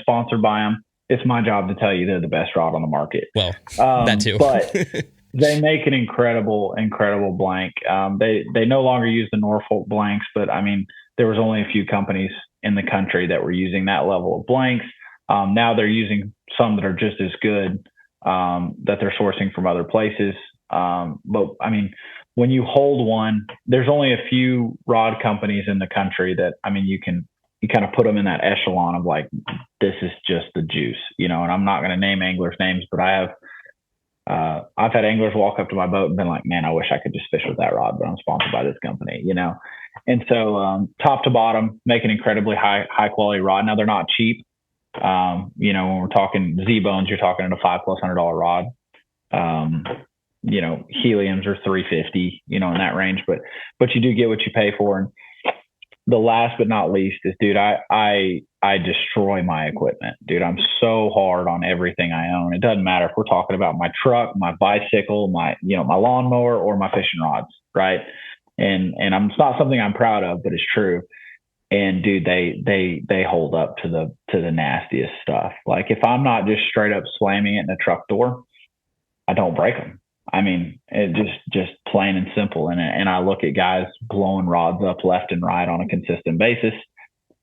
sponsored by them. It's my job to tell you they're the best rod on the market. Well, that too. But they make an incredible blank. They no longer use the Norfolk blanks, but I mean, there was only a few companies in the country that were using that level of blanks. Now they're using some that are just as good, that they're sourcing from other places. But I mean, when you hold one, there's only a few rod companies in the country that, I mean, you kind of put them in that echelon of like, this is just the juice, and I'm not going to name anglers' names, but I've had anglers walk up to my boat and been like, man, I wish I could just fish with that rod, but I'm sponsored by this company, And so, top to bottom, make an incredibly high quality rod. Now they're not cheap. When we're talking Z-bones, you're talking at a $500+ rod. Heliums are $350, in that range, but you do get what you pay for. And the last but not least is, dude, I destroy my equipment, dude. I'm so hard on everything I own. It doesn't matter if we're talking about my truck, my bicycle, my lawnmower, or my fishing rods, right? And it's not something I'm proud of, but it's true. And dude, they hold up to the nastiest stuff. Like if I'm not just straight up slamming it in a truck door, I don't break them. I mean, it just plain and simple. And I look at guys blowing rods up left and right on a consistent basis.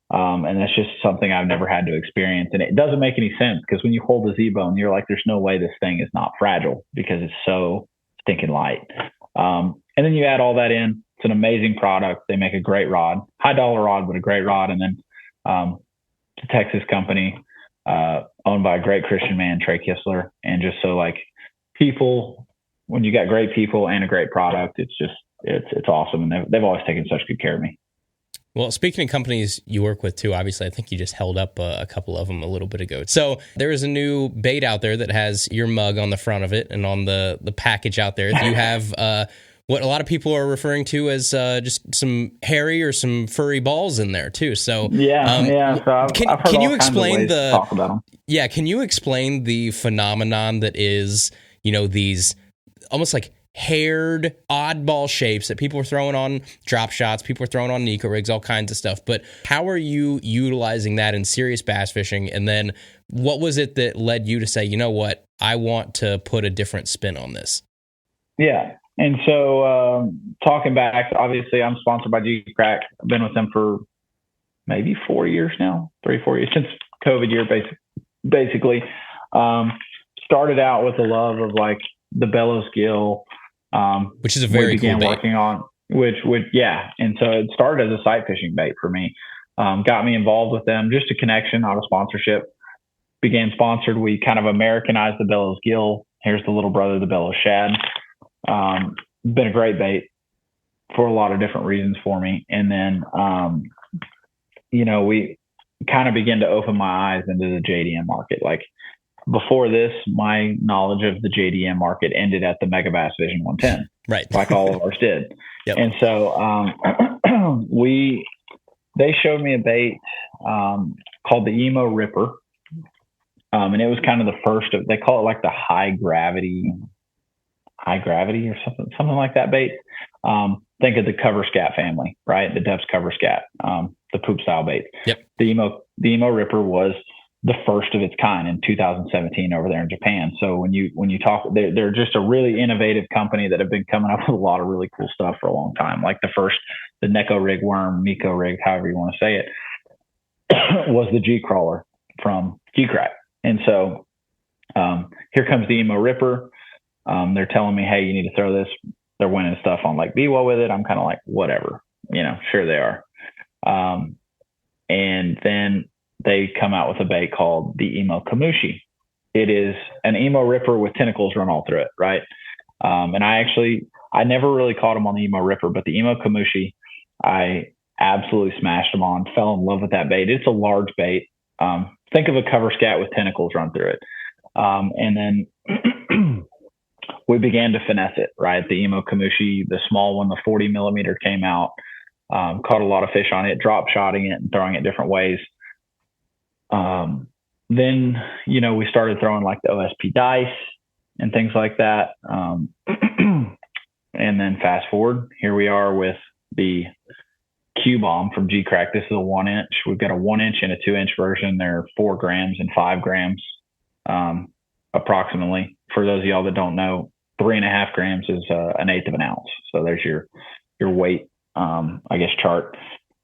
And that's just something I've never had to experience. And it doesn't make any sense because when you hold the Z-bone, you're like, there's no way this thing is not fragile because it's so stinking light. And then you add all that in. It's an amazing product. They make a great rod, high dollar rod, but a great rod. And then it's a Texas company owned by a great Christian man, Trey Kistler. And just so like people, when you got great people and a great product, it's awesome. And they've always taken such good care of me. Well, speaking of companies you work with too, obviously, I think you just held up a couple of them a little bit ago. So there is a new bait out there that has your mug on the front of it, and on the package out there, you have what a lot of people are referring to as just some hairy or some furry balls in there too. So yeah. So can you explain Can you explain the phenomenon that is these almost like haired oddball shapes that people are throwing on drop shots, people are throwing on Nico rigs, all kinds of stuff. But how are you utilizing that in serious bass fishing? And then what was it that led you to say, you know what, I want to put a different spin on this? Yeah. And so talking back, obviously I'm sponsored by Geecrack. I've been with them for maybe 4 years now, 3-4 years, since COVID year, basically. Started out with the love of like the bellows gill, which is a very cool bait. Working on, and so it started as a sight fishing bait for me. Got me involved with them, just a connection, not a sponsorship. Began sponsored. We kind of Americanized the bellows gill. Here's the little brother, the bellows shad. Been a great bait for a lot of different reasons for me. And then, we kind of began to open my eyes into the JDM market. Like before this, my knowledge of the JDM market ended at the Mega Bass Vision 110, right? Like all of ours did. Yep. And so, they showed me a bait, called the Emo Ripper. And it was kind of the first of, they call it like the high gravity iGravity or something like that bait. Think of the cover scat family, right? The Deps cover scat, the poop style bait. Yep. The emo Ripper was the first of its kind in 2017 over there in Japan. So when you talk, they're just a really innovative company that have been coming up with a lot of really cool stuff for a long time. Like the Neko rig worm, Miko rig, however you want to say it, was the G crawler from Geecrack. And so here comes the emo Ripper. They're telling me, hey, you need to throw this. They're winning stuff on Lake Biwa with it. I'm kind of like, whatever, sure they are. And then they come out with a bait called the Emo Kamushi. It is an emo Ripper with tentacles run all through it, right? And I never really caught him on the emo Ripper, but the Emo Kamushi, I absolutely smashed him on, fell in love with that bait. It's a large bait. Think of a cover scat with tentacles run through it. And then we began to finesse it, right? The Emo Kamushi, the small one, the 40 millimeter came out, caught a lot of fish on it, drop shotting it and throwing it different ways. Then, we started throwing like the OSP dice and things like that. And then fast forward, here we are with the Q bomb from Geecrack. This is a 1 inch. We've got a 1 inch and a 2 inch version. They're 4 grams and 5 grams, approximately. For those of y'all that don't know, 3.5 grams is an eighth of an ounce. So there's your weight, chart.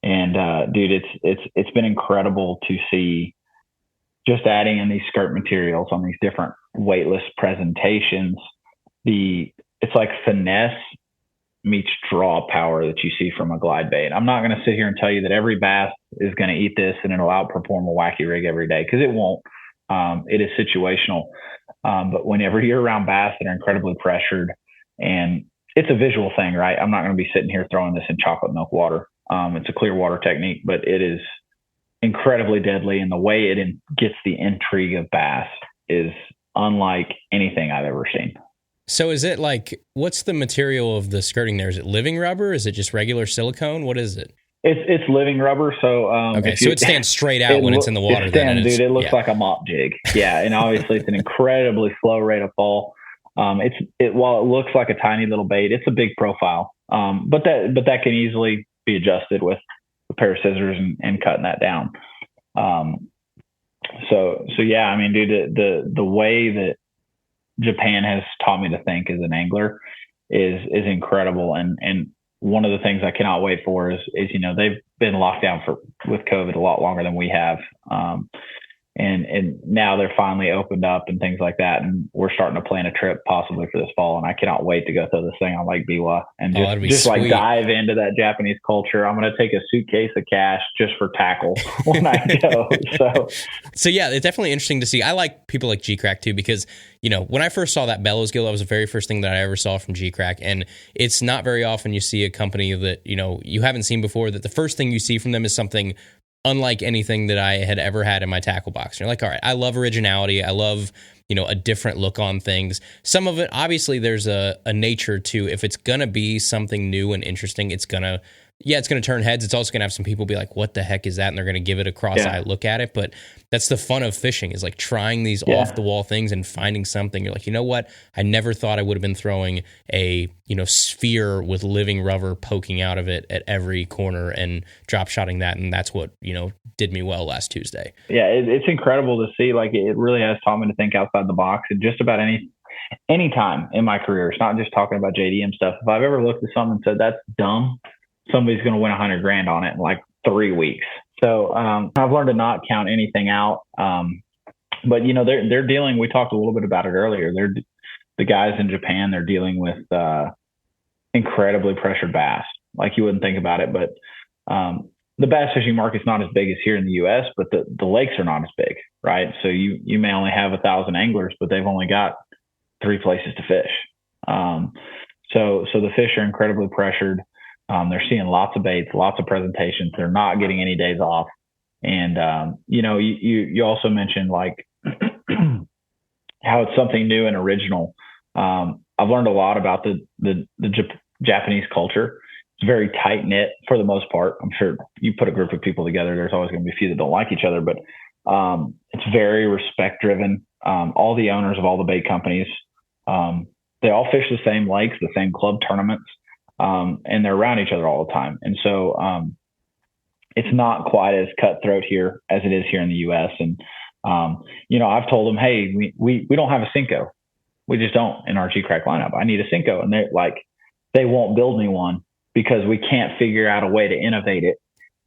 And dude, it's been incredible to see just adding in these skirt materials on these different weightless presentations. It's like finesse meets draw power that you see from a glide bait. I'm not going to sit here and tell you that every bass is going to eat this and it'll outperform a wacky rig every day, because it won't. It is situational. But whenever you're around bass that are incredibly pressured, and it's a visual thing, right? I'm not going to be sitting here throwing this in chocolate milk water. It's a clear water technique, but it is incredibly deadly. And the way it gets the intrigue of bass is unlike anything I've ever seen. So is it like, what's the material of the skirting there? Is it living rubber? Is it just regular silicone? What is it? It's living rubber. So, okay. So it stands straight out when it's in the water. It looks like a mop jig. Yeah. And obviously it's an incredibly slow rate of fall. While it looks like a tiny little bait, it's a big profile. But that can easily be adjusted with a pair of scissors and cutting that down. So yeah, I mean, dude, the way that Japan has taught me to think as an angler is incredible. And one of the things I cannot wait for is they've been locked down with COVID a lot longer than we have. And now they're finally opened up and things like that. And we're starting to plan a trip possibly for this fall. And I cannot wait to go throw this thing on Lake Biwa and just like dive into that Japanese culture. I'm going to take a suitcase of cash just for tackle when I go. So yeah, it's definitely interesting to see. I like people like Geecrack too, because, when I first saw that bellows gill, that was the very first thing that I ever saw from Geecrack. And it's not very often you see a company that, you haven't seen before, that the first thing you see from them is something unlike anything that I had ever had in my tackle box. And you're like, all right, I love originality. I love, a different look on things. Some of it, obviously, there's a nature to, if it's going to be something new and interesting, it's going to turn heads. It's also going to have some people be like, what the heck is that? And they're going to give it a cross-eye look at it. But that's the fun of fishing, is like trying these off-the-wall things and finding something. You're like, you know what? I never thought I would have been throwing a, sphere with living rubber poking out of it at every corner and drop shotting that. And that's what, did me well last Tuesday. Yeah, it's incredible to see. Like, it really has taught me to think outside the box. And just about any time in my career, it's not just talking about JDM stuff. If I've ever looked at something and said, that's dumb, somebody's going to win $100,000 on it in like 3 weeks. So I've learned to not count anything out. But they're dealing. We talked a little bit about it earlier. The guys in Japan. They're dealing with incredibly pressured bass. Like, you wouldn't think about it, but the bass fishing market's not as big as here in the U.S. But the lakes are not as big, right? So you may only have 1,000 anglers, but they've only got 3 places to fish. So the fish are incredibly pressured. They're seeing lots of baits, lots of presentations. They're not getting any days off. And, you also mentioned like how it's something new and original. I've learned a lot about the Japanese culture. It's very tight knit for the most part. I'm sure you put a group of people together, there's always going to be a few that don't like each other, but it's very respect driven. All the owners of all the bait companies, they all fish the same lakes, the same club tournaments, and they're around each other all the time. And so it's not quite as cutthroat here as it is here in the U.S. And I've told them, hey, we don't have a Cinco. We just don't in our Geecrack lineup. I need a Cinco, and they won't build me one because we can't figure out a way to innovate it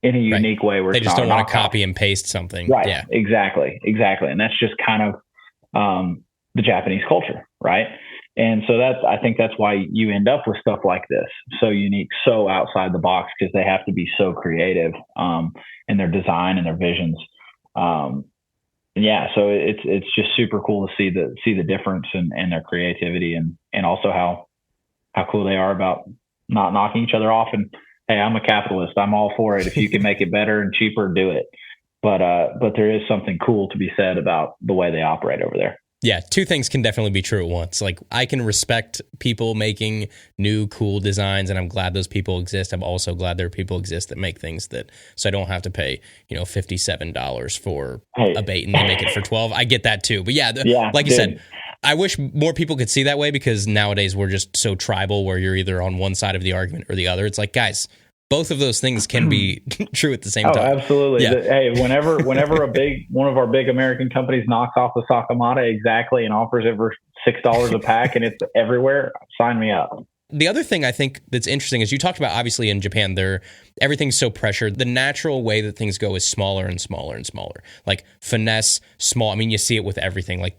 in a unique way where they just don't want to copy and paste something. Right. Yeah. Exactly. And that's just kind of the Japanese culture, right? And so I think that's why you end up with stuff like this, so unique, so outside the box, because they have to be so creative in their design and their visions. So it's just super cool to see the difference in their creativity and also how cool they are about not knocking each other off. And hey, I'm a capitalist. I'm all for it. If you can make it better and cheaper, do it. But there is something cool to be said about the way they operate over there. Yeah, two things can definitely be true at once. Like, I can respect people making new, cool designs, and I'm glad those people exist. I'm also glad there are people exist that make things so I don't have to pay, $57 for a bait and they make it for $12. I get that too. But like you said, I wish more people could see that way, because nowadays we're just so tribal where you're either on one side of the argument or the other. It's like, guys, both of those things can be true at the same time. Oh, absolutely. Yeah. Hey, whenever one of our big American companies knocks off the Sakamata exactly and offers it for $6 a pack and it's everywhere, sign me up. The other thing I think that's interesting is you talked about, obviously in Japan, everything's so pressured. The natural way that things go is smaller and smaller and smaller. Like finesse, small. I mean, you see it with everything. Like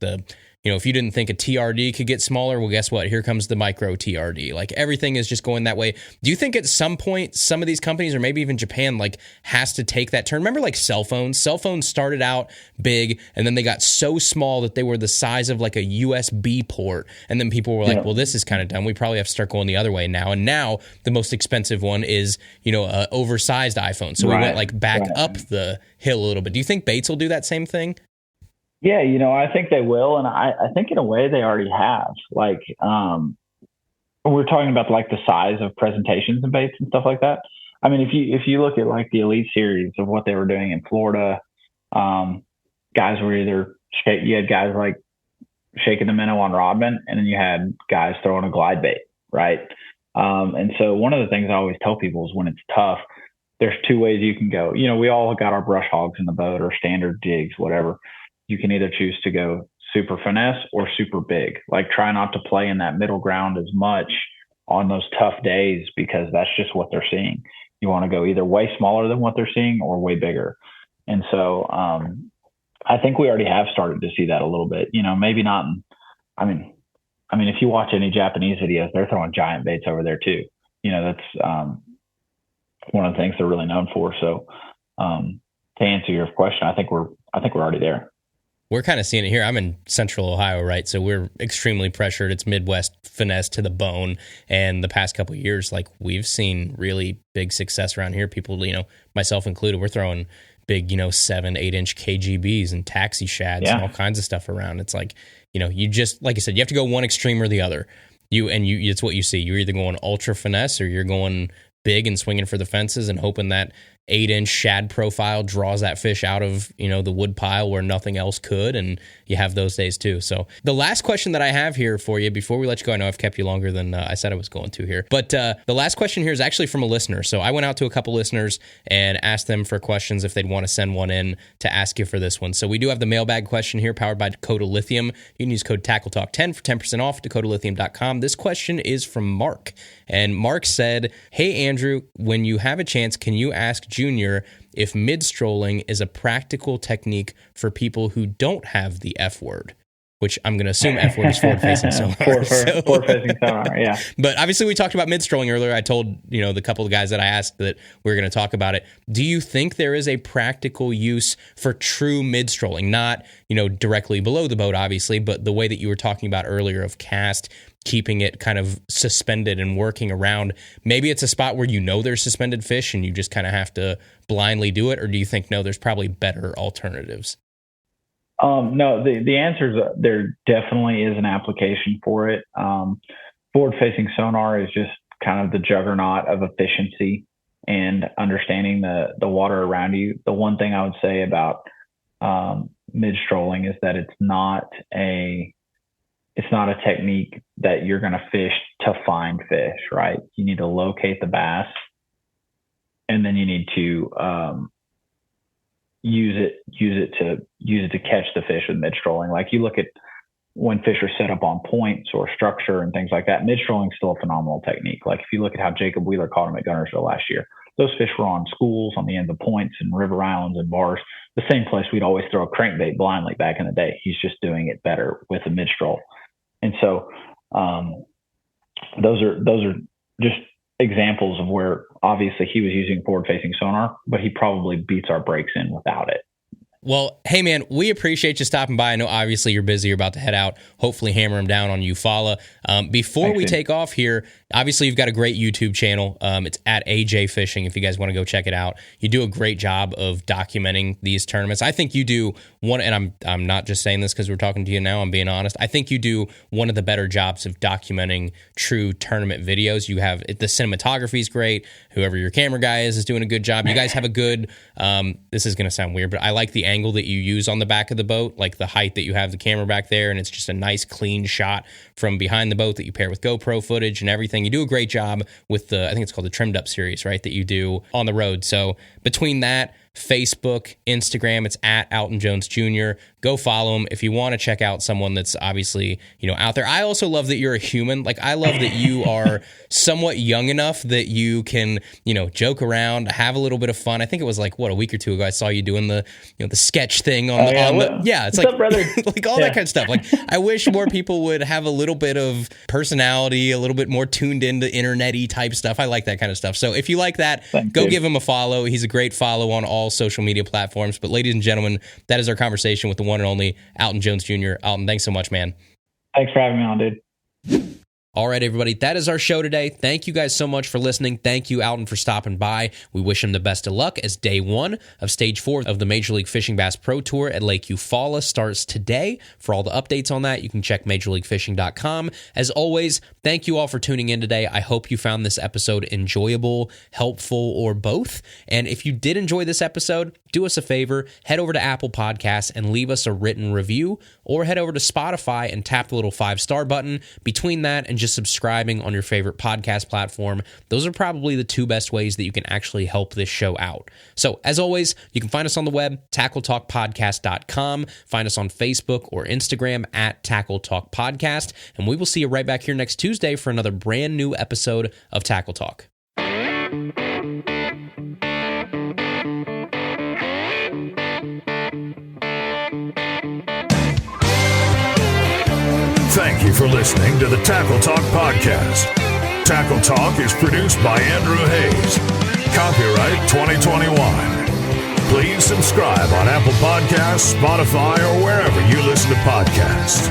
if you didn't think a TRD could get smaller, well, guess what? Here comes the micro TRD. Like, everything is just going that way. Do you think at some point some of these companies, or maybe even Japan, has to take that turn? Remember, cell phones? Cell phones started out big, and then they got so small that they were the size of a USB port. And then people were like, well, this is kind of dumb. We probably have to start going the other way now. And now the most expensive one is, an oversized iPhone. So we went back up the hill a little bit. Do you think baits will do that same thing? Yeah, I think they will. And I think in a way they already have. We're talking about the size of presentations and baits and stuff like that. I mean, if you look at the Elite Series of what they were doing in Florida, guys were you had guys shaking the minnow on Rodman, and then you had guys throwing a glide bait, right? And so one of the things I always tell people is when it's tough, there's two ways you can go. We all got our brush hogs in the boat or standard jigs, whatever. You can either choose to go super finesse or super big. Try not to play in that middle ground as much on those tough days, because that's just what they're seeing. You want to go either way smaller than what they're seeing or way bigger. And so I think we already have started to see that a little bit. Maybe not. I mean, if you watch any Japanese videos, they're throwing giant baits over there too. That's one of the things they're really known for. So to answer your question, I think we're already there. We're kind of seeing it here. I'm in central Ohio, right? So we're extremely pressured. It's Midwest finesse to the bone. And the past couple of years, we've seen really big success around here. People, myself included, we're throwing big, 7-8 inch KGBs and taxi shads and all kinds of stuff around. It's you just, like I said, you have to go one extreme or the other. It's what you see. You're either going ultra finesse or you're going big and swinging for the fences and hoping that 8-inch shad profile draws that fish out of, the wood pile where nothing else could. And you have those days too. So the last question that I have here for you before we let you go, I know I've kept you longer than I said I was going to here, but the last question here is actually from a listener. So I went out to a couple listeners and asked them for questions if they'd want to send one in to ask you for this one. So we do have the mailbag question here powered by Dakota Lithium. You can use code TackleTalk10 for 10% off at dakotalithium.com. This question is from Mark. And Mark said, hey, Andrew, when you have a chance, can you ask Junior if mid-strolling is a practical technique for people who don't have the F word? Which I'm going to assume F word is forward-facing sonar. Forward-facing sonar, yeah. But obviously we talked about mid-strolling earlier. I told, the couple of guys that I asked that we were going to talk about it. Do you think there is a practical use for true mid-strolling? Not, directly below the boat, obviously, but the way that you were talking about earlier of cast, keeping it kind of suspended and working around. Maybe it's a spot where there's suspended fish and you just kind of have to blindly do it, or do you think, no, there's probably better alternatives? No, the answer is there definitely is an application for it. Forward-facing sonar is just kind of the juggernaut of efficiency and understanding the water around you. The one thing I would say about mid-strolling is that it's not it's not a technique that you're going to fish to find fish, right? You need to locate the bass, and then you need to use it to catch the fish with mid-strolling. Like, you look at when fish are set up on points or structure and things like that, mid-strolling is still a phenomenal technique. Like, if you look at how Jacob Wheeler caught them at Guntersville last year, those fish were on schools on the ends of points and river islands and bars, the same place we'd always throw a crankbait blindly back in the day. He's just doing it better with a mid-stroll. And so those are just examples of where obviously he was using forward-facing sonar, but he probably beats our breaks in without it. Well, hey, man, we appreciate you stopping by. I know, obviously, you're busy. You're about to head out. Hopefully hammer him down on Eufaula. Before we take off here, obviously, you've got a great YouTube channel. It's at AJ Fishing if you guys want to go check it out. You do a great job of documenting these tournaments. I think you do one, and I'm not just saying this because we're talking to you now. I'm being honest. I think you do one of the better jobs of documenting true tournament videos. You have the cinematography is great. Whoever your camera guy is doing a good job. You guys have a good, this is going to sound weird, but I like the angle that you use on the back of the boat, like the height that you have the camera back there, and it's just a nice clean shot from behind the boat that you pair with GoPro footage and everything. You do a great job with I think it's called the Trimmed Up series, right, that you do on the road. So between that, Facebook, Instagram, it's at Alton Jones Jr. Go follow him if you want to check out someone that's obviously, out there. I also love that you're a human. Like, I love that you are somewhat young enough that you can, joke around, have a little bit of fun. I think it was like, a week or two ago, I saw you doing the sketch thing on it's like, like all that kind of stuff. Like, I wish more people would have a little bit of personality, a little bit more tuned into internet-y type stuff. I like that kind of stuff. So if you like that, go give him a follow. He's a great follow on all social media platforms. But ladies and gentlemen, that is our conversation with the one and only Alton Jones Jr. Alton, thanks so much, man. Thanks for having me on, dude. All right, everybody, that is our show today. Thank you guys so much for listening. Thank you, Alton, for stopping by. We wish him the best of luck as day 1 of stage 4 of the Major League Fishing Bass Pro Tour at Lake Eufaula starts today. For all the updates on that, you can check MajorLeagueFishing.com. As always, thank you all for tuning in today. I hope you found this episode enjoyable, helpful, or both. And if you did enjoy this episode, do us a favor, head over to Apple Podcasts and leave us a written review, or head over to Spotify and tap the little 5-star button. Between that and just subscribing on your favorite podcast platform, those are probably the 2 best ways that you can actually help this show out. So, as always, you can find us on the web, tackletalkpodcast.com. Find us on Facebook or Instagram at Tackle Talk Podcast, and we will see you right back here next Tuesday for another brand new episode of Tackle Talk. Thank you for listening to the Tackle Talk Podcast. Tackle Talk is produced by Andrew Hayes. Copyright 2021. Please subscribe on Apple Podcasts, Spotify, or wherever you listen to podcasts.